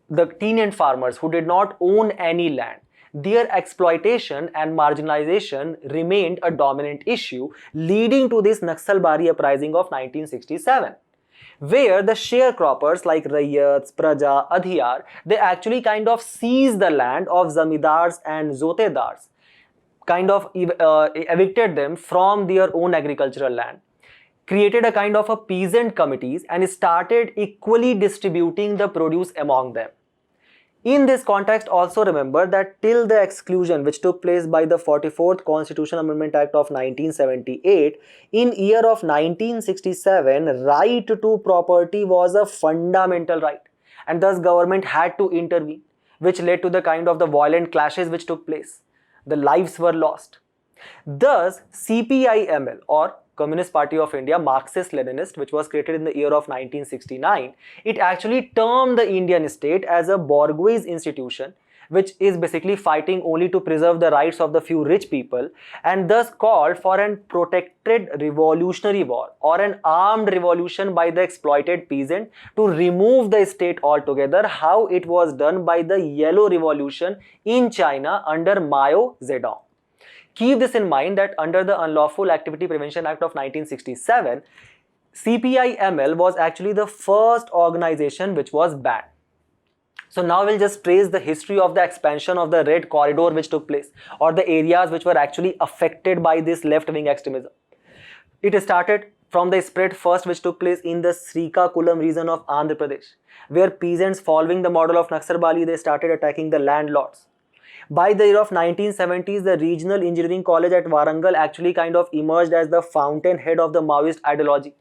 the tenant farmers who did not own any land, their exploitation and marginalization remained a dominant issue, leading to this Naxalbari uprising of 1967. Where the sharecroppers like Rayyats, Praja, Adhiyar, they actually kind of seized the land of zamindars and zotedars, kind of evicted them from their own agricultural land, created a kind of a peasant committees and started equally distributing the produce among them. In this context, also remember that till the exclusion which took place by the 44th Constitutional Amendment Act of 1978, in year of 1967, right to property was a fundamental right, and thus government had to intervene, which led to the kind of the violent clashes which took place. The lives were lost. Thus, CPIML, or Communist Party of India, Marxist-Leninist, which was created in the year of 1969, it actually termed the Indian state as a bourgeois institution, which is basically fighting only to preserve the rights of the few rich people, and thus called for an protracted revolutionary war or an armed revolution by the exploited peasant to remove the state altogether, how it was done by the Yellow Revolution in China under Mao Zedong. Keep this in mind that under the Unlawful Activity Prevention Act of 1967, CPIML was actually the first organization which was banned. So now we'll just trace the history of the expansion of the Red Corridor which took place, or the areas which were actually affected by this left-wing extremism. It started from the spread first which took place in the Srikakulam region of Andhra Pradesh, where peasants, following the model of Naxarbali, they started attacking the landlords. By the year of 1970s, the Regional Engineering College at Warangal actually kind of emerged as the fountainhead of the Maoist ideology.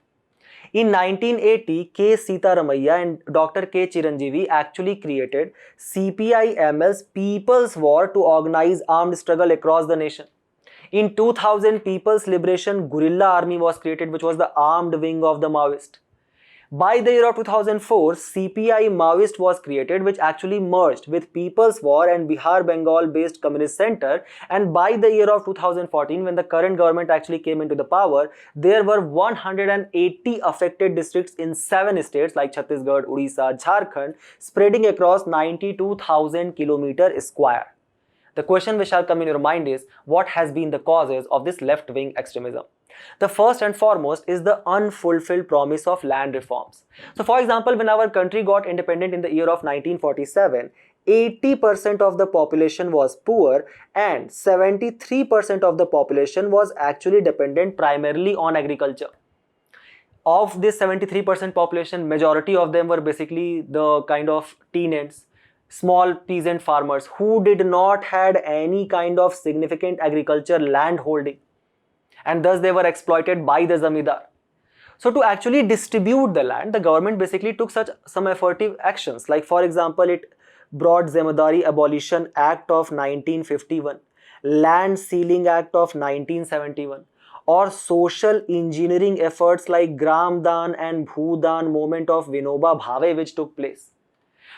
In 1980, K. Sitaramaiah and Dr. K. Chiranjeevi actually created CPIML's People's War to organize armed struggle across the nation. In 2000, People's Liberation Guerrilla Army was created, which was the armed wing of the Maoist. By the year of 2004, CPI Maoist was created, which actually merged with People's War and Bihar Bengal based Communist Center, and by the year of 2014, when the current government actually came into the power, there were 180 affected districts in 7 states like Chhattisgarh, Odisha, Jharkhand, spreading across 92,000 km square. The question which shall come in your mind is, what has been the causes of this left-wing extremism? The first and foremost is the unfulfilled promise of land reforms. So for example, when our country got independent in the year of 1947, 80% of the population was poor and 73% of the population was actually dependent primarily on agriculture. Of this 73% population, majority of them were basically the kind of tenants, small peasant farmers who did not had any kind of significant agriculture land holding, and thus they were exploited by the zamindar. So to actually distribute the land, the government basically took some effective actions, like for example, it brought Zamindari Abolition Act of 1951, Land Sealing Act of 1971, or social engineering efforts like Gram Dan and Bhudan movement of Vinoba Bhave which took place.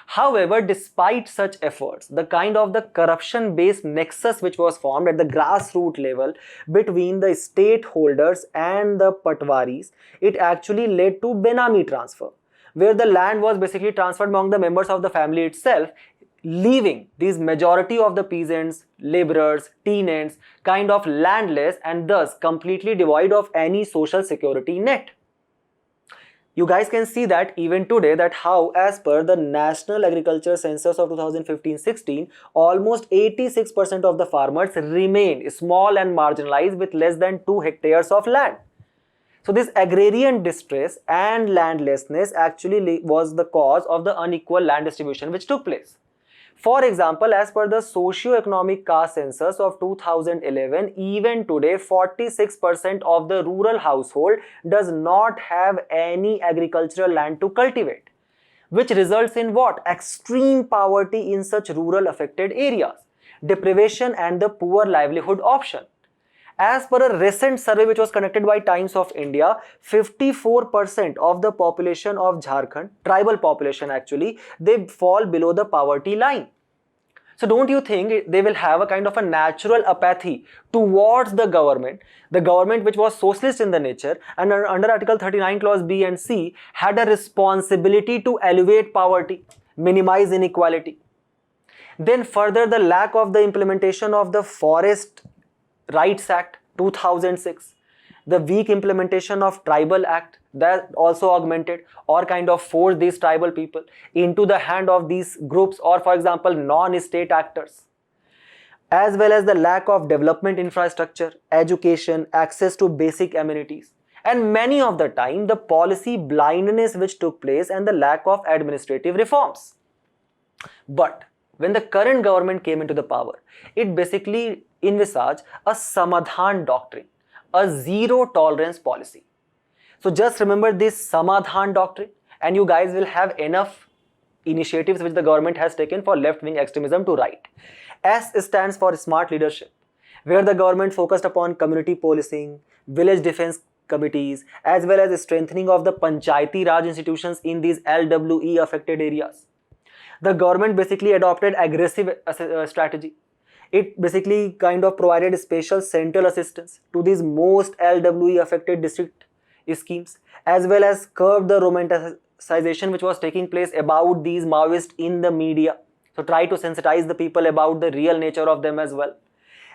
However, despite such efforts, the kind of the corruption-based nexus which was formed at the grassroots level between the stakeholders and the patwaris, it actually led to Benami transfer, where the land was basically transferred among the members of the family itself, leaving these majority of the peasants, laborers, tenants kind of landless and thus completely devoid of any social security net. You guys can see that even today that how, as per the National Agriculture Census of 2015-16, almost 86% of the farmers remain small and marginalized with less than 2 hectares of land. So this agrarian distress and landlessness actually was the cause of the unequal land distribution which took place. For example, as per the socio-economic caste census of 2011, even today 46% of the rural household does not have any agricultural land to cultivate, which results in what? Extreme poverty in such rural affected areas, deprivation and the poor livelihood option. As per a recent survey which was conducted by Times of India, 54% of the population of Jharkhand, tribal population actually, they fall below the poverty line. So don't you think they will have a kind of a natural apathy towards the government which was socialist in the nature and under Article 39 Clause B and C had a responsibility to elevate poverty, minimize inequality. Then further, the lack of the implementation of the Forest Rights Act 2006, the weak implementation of Tribal Act that also augmented or kind of forced these tribal people into the hand of these groups or for example non-state actors, as well as the lack of development infrastructure, education, access to basic amenities, and many of the time the policy blindness which took place and the lack of administrative reforms. But when the current government came into the power, it basically envisaged a Samadhan doctrine, a zero tolerance policy. So just remember this Samadhan doctrine, and you guys will have enough initiatives which the government has taken for left-wing extremism to write. S stands for smart leadership, where the government focused upon community policing, village defense committees, as well as strengthening of the Panchayati Raj institutions in these LWE affected areas. The government basically adopted aggressive strategy. It basically kind of provided special central assistance to these most LWE affected district schemes, as well as curbed the romanticization which was taking place about these Maoists in the media. So try to sensitize the people about the real nature of them as well.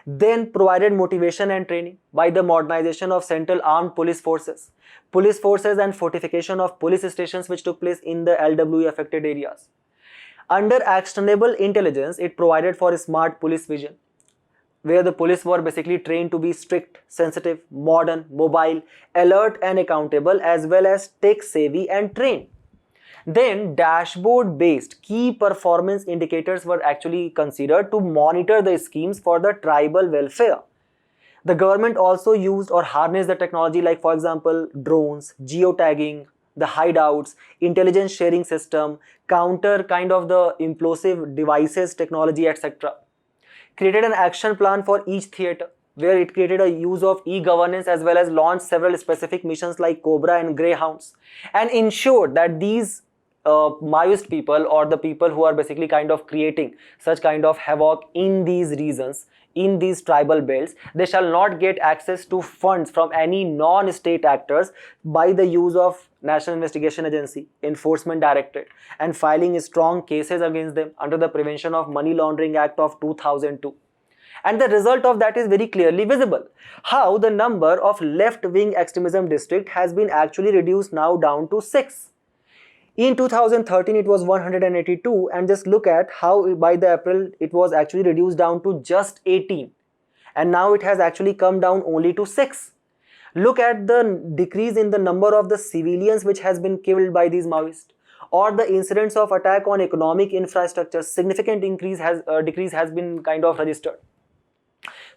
Then provided motivation and training by the modernization of central armed police forces and fortification of police stations which took place in the LWE affected areas. Under actionable intelligence, it provided for a smart police vision, where the police were basically trained to be strict, sensitive, modern, mobile, alert and accountable, as well as tech savvy and trained. Then dashboard based key performance indicators were actually considered to monitor the schemes for the tribal welfare. The government also used or harnessed the technology like, for example, drones, geotagging, the hideouts, intelligence sharing system, counter kind of the implosive devices technology, etc. Created an action plan for each theatre, where it created a use of e-governance as well as launched several specific missions like Cobra and Greyhounds, and ensured that these Maoist people, or the people who are basically kind of creating such kind of havoc in these regions, in these tribal belts, they shall not get access to funds from any non-state actors by the use of National Investigation Agency, Enforcement Directorate, and filing strong cases against them under the Prevention of Money Laundering Act of 2002. And the result of that is very clearly visible. How the number of left-wing extremism district has been actually reduced now down to 6. In 2013 it was 182, and just look at how by the April it was actually reduced down to just 18, and now it has actually come down only to 6. Look at the decrease in the number of the civilians which has been killed by these Maoists, or the incidents of attack on economic infrastructure. Significant decrease has been kind of registered.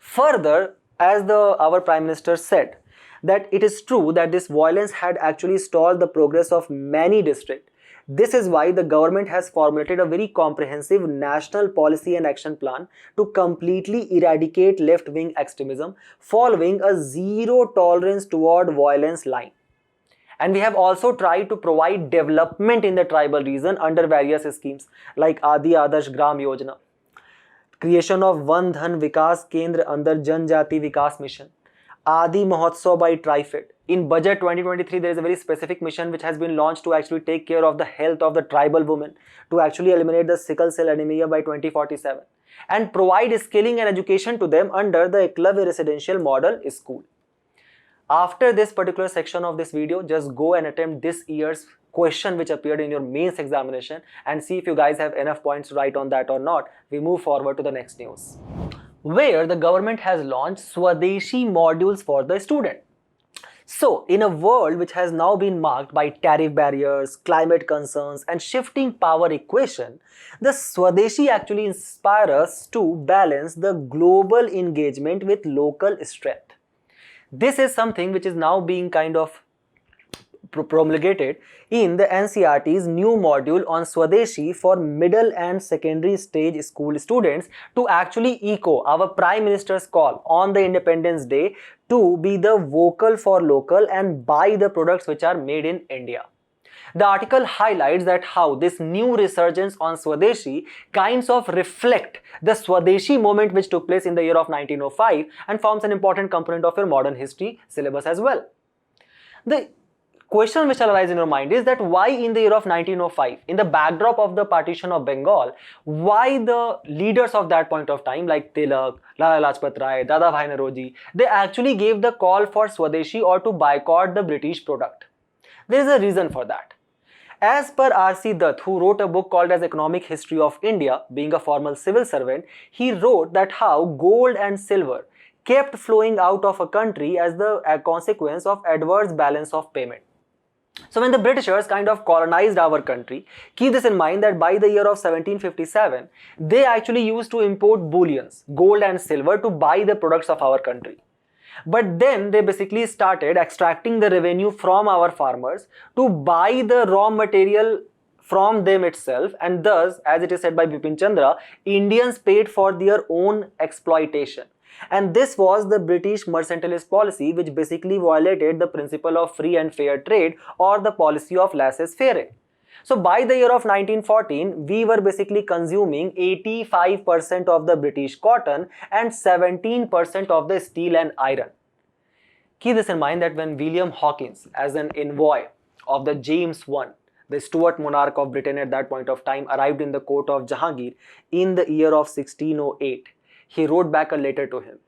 Further, as our Prime Minister said, that it is true that this violence had actually stalled the progress of many districts. This is why the government has formulated a very comprehensive national policy and action plan to completely eradicate left-wing extremism, following a zero tolerance toward violence line. And we have also tried to provide development in the tribal region under various schemes like Adi Adarsh Gram Yojana, creation of Van Dhan Vikas Kendra under Janjati Vikas Mission, Adi Mahotsav by TriFed. In Budget 2023, there is a very specific mission which has been launched to actually take care of the health of the tribal women, to actually eliminate the sickle cell anemia by 2047, and provide skilling and education to them under the Eklavya Residential Model School. After this particular section of this video, just go and attempt this year's question which appeared in your mains examination and see if you guys have enough points to write on that or not. We move forward to the next news, where the government has launched Swadeshi modules for the student. So, in a world which has now been marked by tariff barriers, climate concerns and shifting power equation, the Swadeshi actually inspires us to balance the global engagement with local strength. This is something which is now being kind of promulgated in the NCERT's new module on Swadeshi for middle and secondary stage school students, to actually echo our Prime Minister's call on the Independence Day to be the vocal for local and buy the products which are made in India. The article highlights that how this new resurgence on Swadeshi kinds of reflect the Swadeshi movement which took place in the year of 1905 and forms an important component of your modern history syllabus as well. The question which will arise in your mind is that why in the year of 1905, in the backdrop of the partition of Bengal, why the leaders of that point of time like Tilak, Lala Lajpat Rai, Dada Bhai Nauroji, they actually gave the call for Swadeshi or to boycott the British product. There is a reason for that. As per R.C. Dutt, who wrote a book called as Economic History of India, being a former civil servant, he wrote that how gold and silver kept flowing out of a country as the consequence of adverse balance of payment. So when the Britishers kind of colonized our country, keep this in mind that by the year of 1757, they actually used to import bullions, gold and silver to buy the products of our country. But then they basically started extracting the revenue from our farmers to buy the raw material from them itself, and thus, as it is said by Bipin Chandra, Indians paid for their own exploitation. And this was the British mercantilist policy, which basically violated the principle of free and fair trade or the policy of laissez-faire. So by the year of 1914, we were basically consuming 85% of the British cotton and 17% of the steel and iron. Keep this in mind that when William Hawkins, as an envoy of the James I, the Stuart monarch of Britain at that point of time, arrived in the court of Jahangir in the year of 1608, he wrote back a letter to him,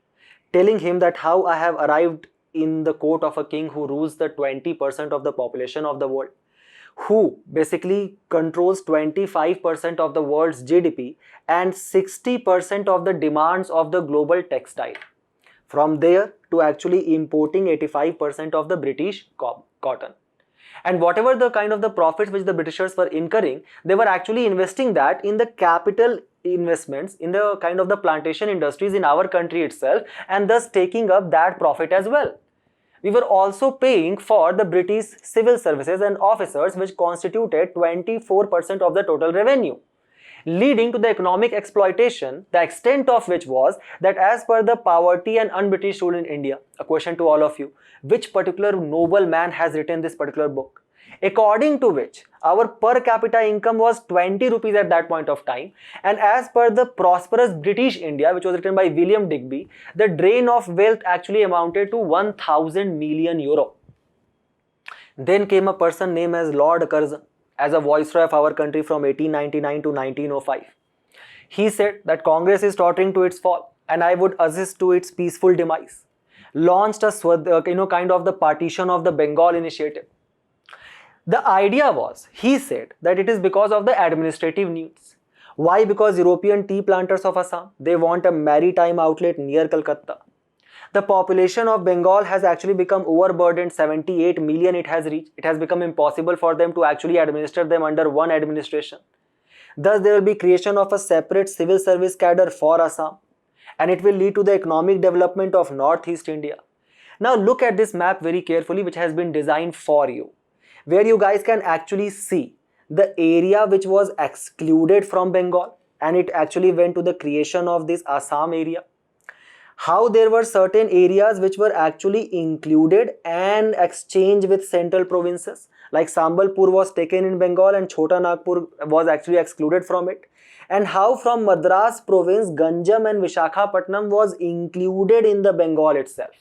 telling him that how I have arrived in the court of a king who rules the 20% of the population of the world, who basically controls 25% of the world's GDP and 60% of the demands of the global textile. From there to actually importing 85% of the British cotton. And whatever the kind of the profits which the Britishers were incurring, they were actually investing that in the capital investments, in the kind of the plantation industries in our country itself, and thus taking up that profit as well. We were also paying for the British civil services and officers, which constituted 24% of the total revenue, leading to the economic exploitation, the extent of which was that as per the poverty and un-British rule in India, a question to all of you, which particular noble man has written this particular book? According to which our per capita income was 20 rupees at that point of time, and as per the prosperous British India, which was written by William Digby, the drain of wealth actually amounted to 1000 million euro. Then came a person named as Lord Curzon as a viceroy of our country from 1899 to 1905. He said that Congress is tottering to its fall and I would assist to its peaceful demise. Launched a kind of the partition of the Bengal initiative. The idea was, he said, that it is because of the administrative needs. Why? Because European tea planters of Assam, they want a maritime outlet near Calcutta. The population of Bengal has actually become overburdened, 78 million it has reached. It has become impossible for them to actually administer them under one administration. Thus, there will be creation of a separate civil service cadre for Assam, and it will lead to the economic development of Northeast India. Now look at this map very carefully, which has been designed for you, where you guys can actually see the area which was excluded from Bengal, and it actually went to the creation of this Assam area. How there were certain areas which were actually included and exchanged with central provinces, like Sambalpur was taken in Bengal and Chota Nagpur was actually excluded from it, and how from Madras province Ganjam and Vishakhapatnam was included in the Bengal itself,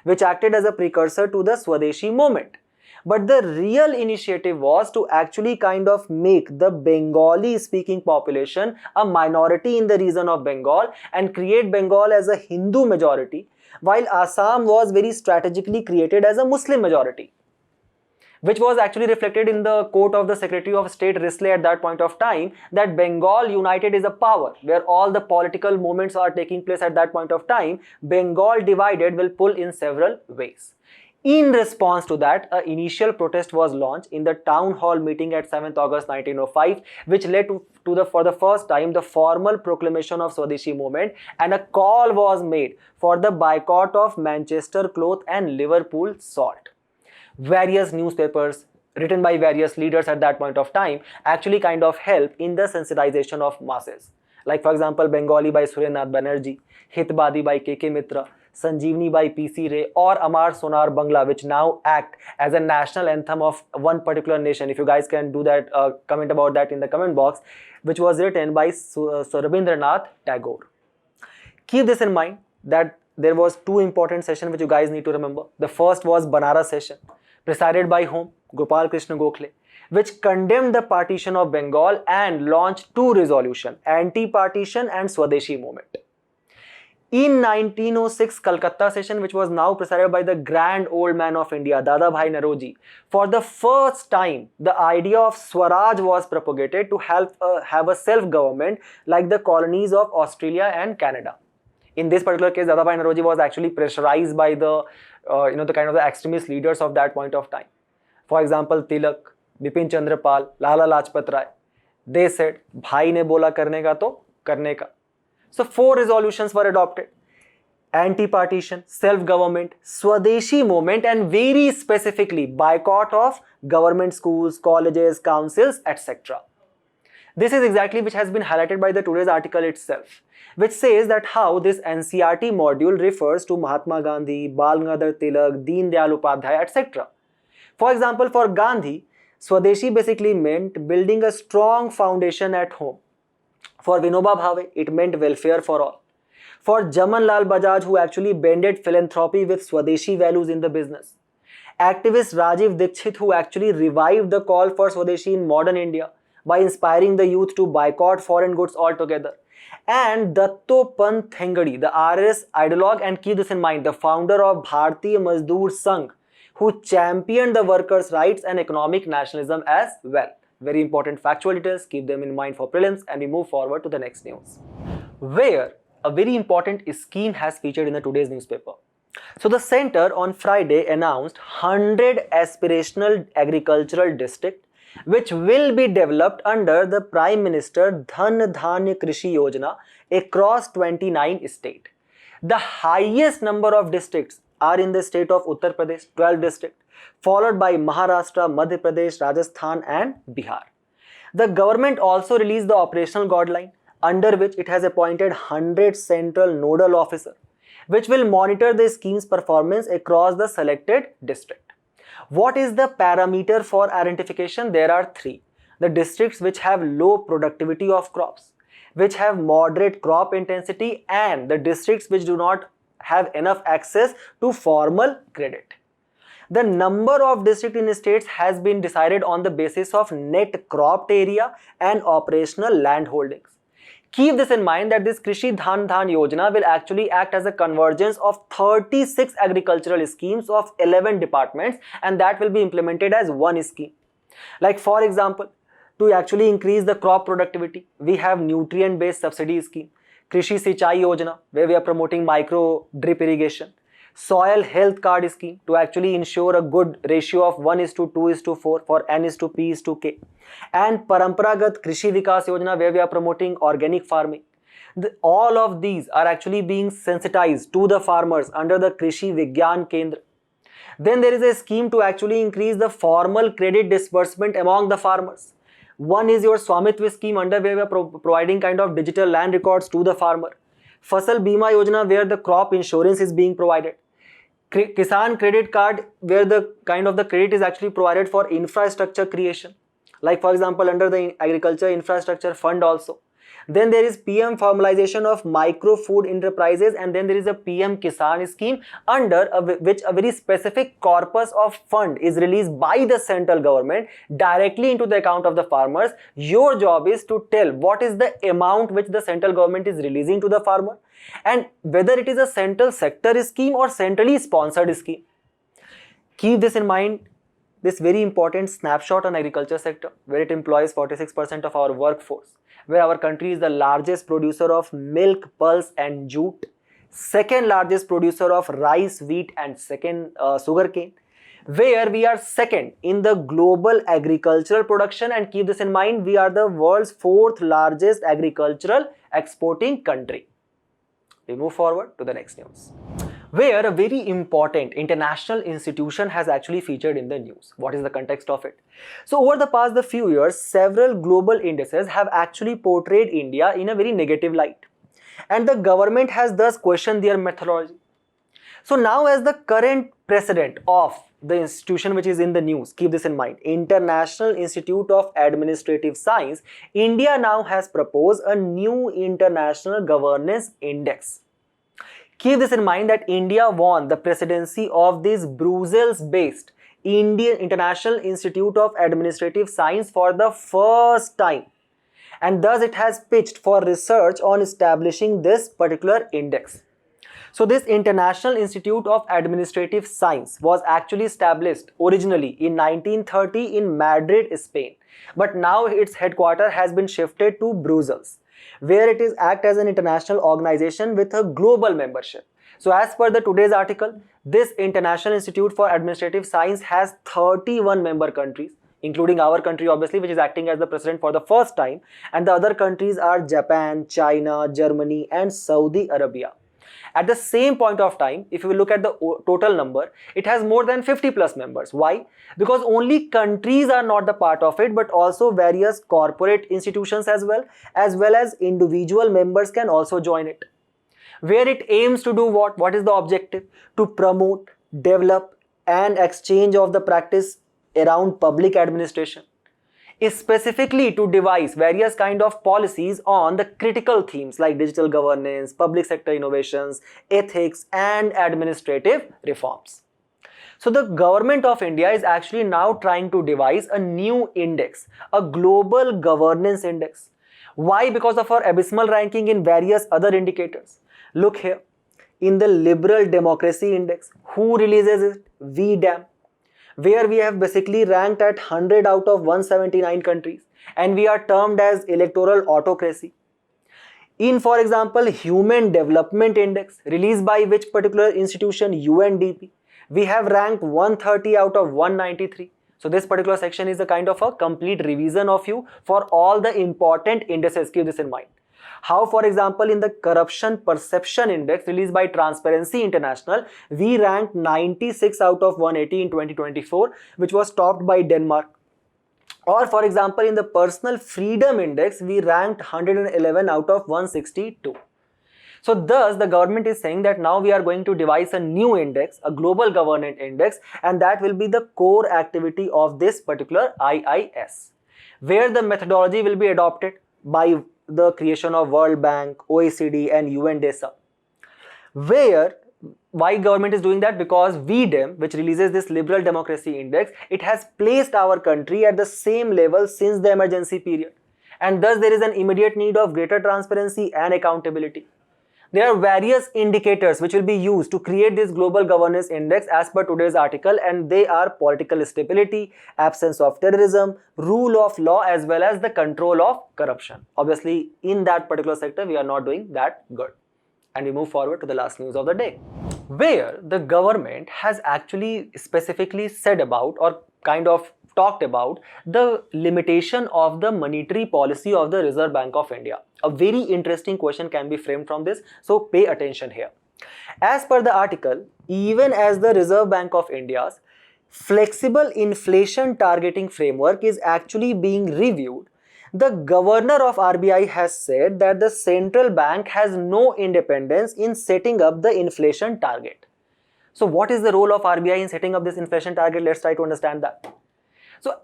which acted as a precursor to the Swadeshi movement. But the real initiative was to actually kind of make the Bengali speaking population a minority in the region of Bengal and create Bengal as a Hindu majority, while Assam was very strategically created as a Muslim majority, which was actually reflected in the quote of the Secretary of State Risley at that point of time, that Bengal united is a power, where all the political movements are taking place at that point of time. Bengal divided will pull in several ways. In response to that, an initial protest was launched in the town hall meeting at 7th August 1905, which led to for the first time the formal proclamation of Swadeshi movement, and a call was made for the boycott of Manchester cloth and Liverpool salt. Various newspapers written by various leaders at that point of time actually kind of help in the sensitization of masses. Like for example, Bengali by Surendranath Banerjee, Hitbadi by K.K. Mitra, Sanjeevani by P.C. Ray, or Amar Sonar Bangla, which now act as a national anthem of one particular nation. If you guys can do that, comment about that in the comment box, which was written by Rabindranath Tagore. Keep this in mind that there was two important sessions which you guys need to remember. The first was Banaras session, presided by whom? Gopal Krishna Gokhale, which condemned the partition of Bengal and launched two resolutions, anti-partition and Swadeshi movement. In 1906 Calcutta session, which was now presided by the grand old man of India, Dadabhai Naoroji, for the first time the idea of Swaraj was propagated to help have a self-government like the colonies of Australia and Canada. In this particular case, Dadabhai Naoroji was actually pressurized by the the kind of the extremist leaders of that point of time. For example, Tilak, Bipin Chandra Pal, Lala Lajpat Rai. They said, भाई ने बोला करने का तो करने का. So 4 resolutions were adopted. Anti-partition, self-government, Swadeshi movement, and very specifically boycott of government schools, colleges, councils, etc. This is exactly which has been highlighted by the today's article itself, which says that how this NCERT module refers to Mahatma Gandhi, Bal Gangadhar Tilak, Deen Dayal Upadhyay, etc. For example, for Gandhi, Swadeshi basically meant building a strong foundation at home. For Vinoba Bhave, it meant welfare for all. For Jaman Lal Bajaj, who actually blended philanthropy with Swadeshi values in the business. Activist Rajiv Dikshit, who actually revived the call for Swadeshi in modern India by inspiring the youth to boycott foreign goods altogether. And Dattopant Thengadi, the RS ideologue, and keep this in mind, the founder of Bharatiya Mazdoor Sangh, who championed the workers' rights and economic nationalism as well. Very important factual details, keep them in mind for prelims, and we move forward to the next news, where a very important scheme has featured in the today's newspaper. So the center on Friday announced 100 aspirational agricultural district which will be developed under the Prime Minister Dhan Dhanya Krishi Yojana across 29 states. The highest number of districts are in the state of Uttar Pradesh, 12 districts, followed by Maharashtra, Madhya Pradesh, Rajasthan and Bihar. The government also released the operational guideline, under which it has appointed 100 central nodal officers, which will monitor the scheme's performance across the selected district. What is the parameter for identification? There are 3. The districts which have low productivity of crops, which have moderate crop intensity, and the districts which do not have enough access to formal credit. The number of districts in states has been decided on the basis of net cropped area and operational land holdings. Keep this in mind that this Krishi Dhan Dhan Yojana will actually act as a convergence of 36 agricultural schemes of 11 departments, and that will be implemented as one scheme. Like for example, to actually increase the crop productivity, we have nutrient based subsidy scheme, Krishi Sinchai Yojana, where we are promoting micro drip irrigation, soil health card scheme to actually ensure a good ratio of 1:2:4 for N:2P:K, and Paramparagat Krishi Vikas Yojana, where we are promoting organic farming. All of these are actually being sensitized to the farmers under the Krishi Vigyan Kendra. Then there is a scheme to actually increase the formal credit disbursement among the farmers. One is your Swamitva scheme, under where we are providing kind of digital land records to the farmer. Fasal Bima Yojana, where the crop insurance is being provided. Kisan Credit Card, where the kind of the credit is actually provided for infrastructure creation. Like for example, under the Agriculture Infrastructure Fund also. Then there is PM formalization of micro food enterprises, and then there is a PM Kisan scheme, under which a very specific corpus of fund is released by the central government directly into the account of the farmers. Your job is to tell what is the amount which the central government is releasing to the farmer, and whether it is a central sector scheme or centrally sponsored scheme. Keep this in mind, this very important snapshot on agriculture sector, where it employs 46% of our workforce, where our country is the largest producer of milk, pulse and jute, second largest producer of rice, wheat and second sugarcane, where we are second in the global agricultural production, and keep this in mind, we are the world's 4th largest agricultural exporting country. We move forward to the next news, where a very important international institution has actually featured in the news. What is the context of it? So over the past few years, several global indices have actually portrayed India in a very negative light, and the government has thus questioned their methodology. So now, as the current president of the institution which is in the news, keep this in mind, International Institute of Administrative Science, India now has proposed a new international governance index. Keep this in mind that India won the presidency of this Brussels-based Indian International Institute of Administrative Science for the first time, and thus it has pitched for research on establishing this particular index. So this International Institute of Administrative Science was actually established originally in 1930 in Madrid, Spain, but now its headquarters has been shifted to Brussels, where it is act as an international organization with a global membership. So as per the today's article, This International Institute for Administrative Science has 31 member countries, including our country obviously, which is acting as the president for the first time, and the other countries are Japan, China, Germany and Saudi Arabia. At the same point of time, if you look at the total number, it has more than 50 plus members. Why? Because only countries are not the part of it, but also various corporate institutions as well as individual members can also join it. Where it aims to do what? What is the objective? To promote, develop and exchange of the practice around public administration, is specifically to devise various kind of policies on the critical themes like digital governance, public sector innovations, ethics and administrative reforms. So the government of India is actually now trying to devise a new index, a global governance index. Why? Because of our abysmal ranking in various other indicators. Look here, in the Liberal Democracy Index, who releases it? VDAM, where we have basically ranked at 100 out of 179 countries and we are termed as electoral autocracy. In, for example, Human Development Index, released by which particular institution? UNDP, we have ranked 130 out of 193. So this particular section is a kind of a complete revision of you for all the important indices. Keep this in mind. How, for example, in the Corruption Perception Index released by Transparency International, we ranked 96 out of 180 in 2024, which was topped by Denmark. Or, for example, in the Personal Freedom Index, we ranked 111 out of 162. So thus, the government is saying that now we are going to devise a new index, a global governance index, and that will be the core activity of this particular IIS, where the methodology will be adopted by the creation of World Bank, OECD and UNDESA. Why government is doing that? Because VDEM, which releases this Liberal Democracy Index, it has placed our country at the same level since the emergency period. And thus there is an immediate need of greater transparency and accountability. There are various indicators which will be used to create this global governance index as per today's article, and they are political stability, absence of terrorism, rule of law as well as the control of corruption. Obviously, in that particular sector, we are not doing that good. And we move forward to the last news of the day, where the government has actually specifically said about or kind of talked about the limitation of the monetary policy of the Reserve Bank of India. A very interesting question can be framed from this, so pay attention here. As per the article, even as the Reserve Bank of India's flexible inflation targeting framework is actually being reviewed, the governor of RBI has said that the central bank has no independence in setting up the inflation target. So what is the role of RBI in setting up this inflation target? Let's try to understand that. So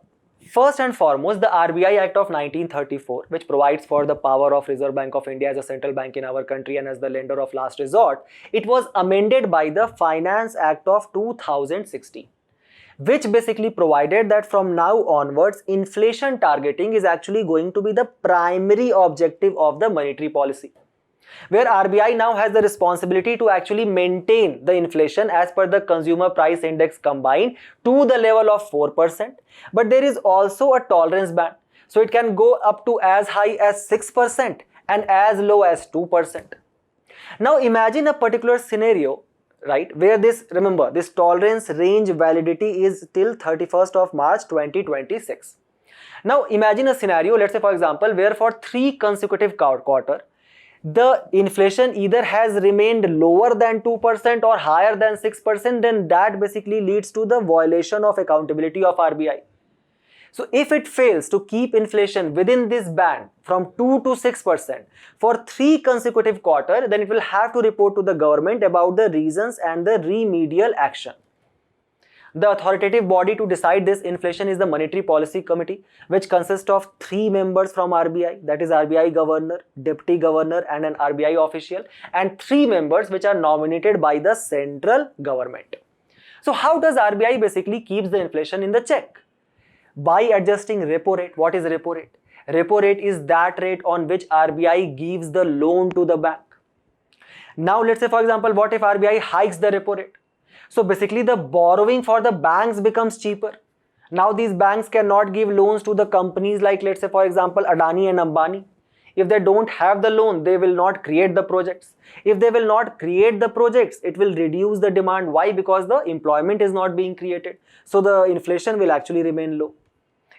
first and foremost, the RBI Act of 1934, which provides for the power of Reserve Bank of India as a central bank in our country and as the lender of last resort, it was amended by the Finance Act of 2016, which basically provided that from now onwards, inflation targeting is actually going to be the primary objective of the monetary policy, where RBI now has the responsibility to actually maintain the inflation as per the consumer price index combined to the level of 4%. But there is also a tolerance band. So it can go up to as high as 6% and as low as 2%. Now imagine a particular scenario, right, where this tolerance range validity is till 31st of March 2026. Now imagine a scenario, let's say for example, where for 3 consecutive quarters, the inflation either has remained lower than 2% or higher than 6%, then that basically leads to the violation of accountability of RBI. So if it fails to keep inflation within this band from 2 to 6% for 3 consecutive quarters, then it will have to report to the government about the reasons and the remedial action. The authoritative body to decide this inflation is the Monetary Policy Committee, which consists of 3 members from RBI, that is RBI Governor, Deputy Governor and an RBI official, and 3 members which are nominated by the central government. So how does RBI basically keeps the inflation in the check? By adjusting repo rate. What is repo rate? Repo rate is that rate on which RBI gives the loan to the bank. Now let's say for example, what if RBI hikes the repo rate? So basically the borrowing for the banks becomes cheaper. Now these banks cannot give loans to the companies like let's say for example Adani and Ambani. If they don't have the loan, they will not create the projects. If they will not create the projects, it will reduce the demand. Why? Because the employment is not being created. So the inflation will actually remain low.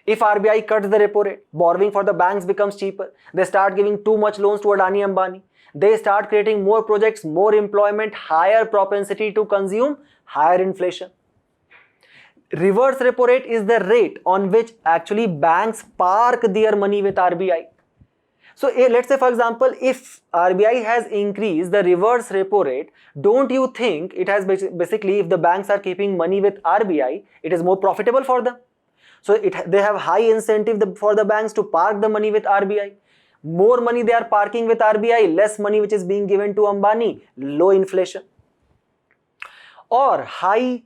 If RBI cuts the repo rate, borrowing for the banks becomes cheaper. They start giving too much loans to Adani Ambani. They start creating more projects, more employment, higher propensity to consume, higher inflation. Reverse repo rate is the rate on which actually banks park their money with RBI. So let's say, for example, if RBI has increased the reverse repo rate, don't you think it has basically, if the banks are keeping money with RBI, it is more profitable for them? So they have high incentive for the banks to park the money with RBI. More money they are parking with RBI, less money which is being given to Ambani, low inflation. Or high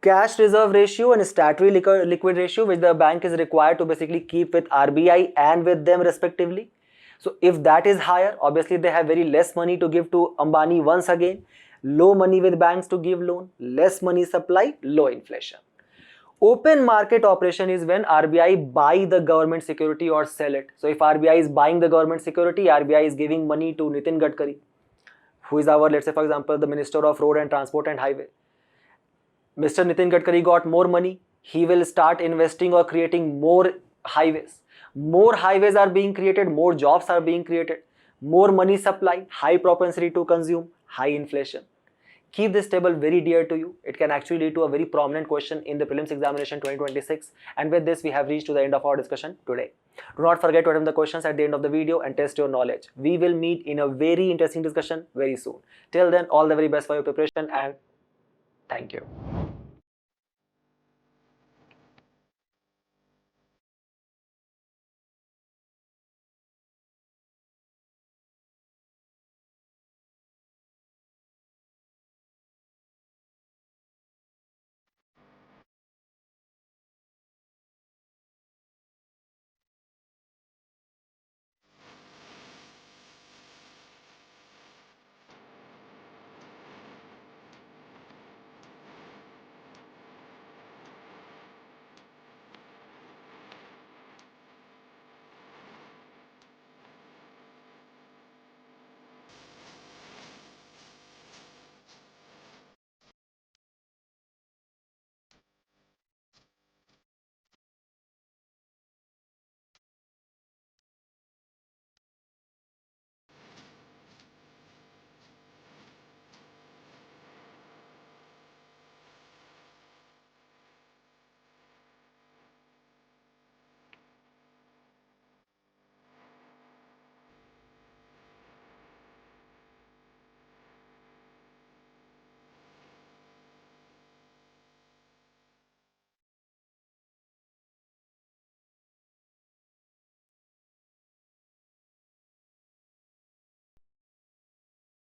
cash reserve ratio and statutory liquid ratio which the bank is required to basically keep with RBI and with them respectively. So if that is higher, obviously they have very less money to give to Ambani once again. Low money with banks to give loan, less money supply, low inflation. Open market operation is when RBI buy the government security or sell it. So if RBI is buying the government security, RBI is giving money to Nitin Gadkari, who is our, let's say for example, the Minister of Road and Transport and Highway. Mr. Nitin Gadkari got more money, he will start investing or creating more highways. More highways are being created, more jobs are being created, more money supply, high propensity to consume, high inflation. Keep this table very dear to you. It can actually lead to a very prominent question in the prelims examination 2026. And with this, we have reached to the end of our discussion today. Do not forget to attempt the questions at the end of the video and test your knowledge. We will meet in a very interesting discussion very soon. Till then, all the very best for your preparation and thank you.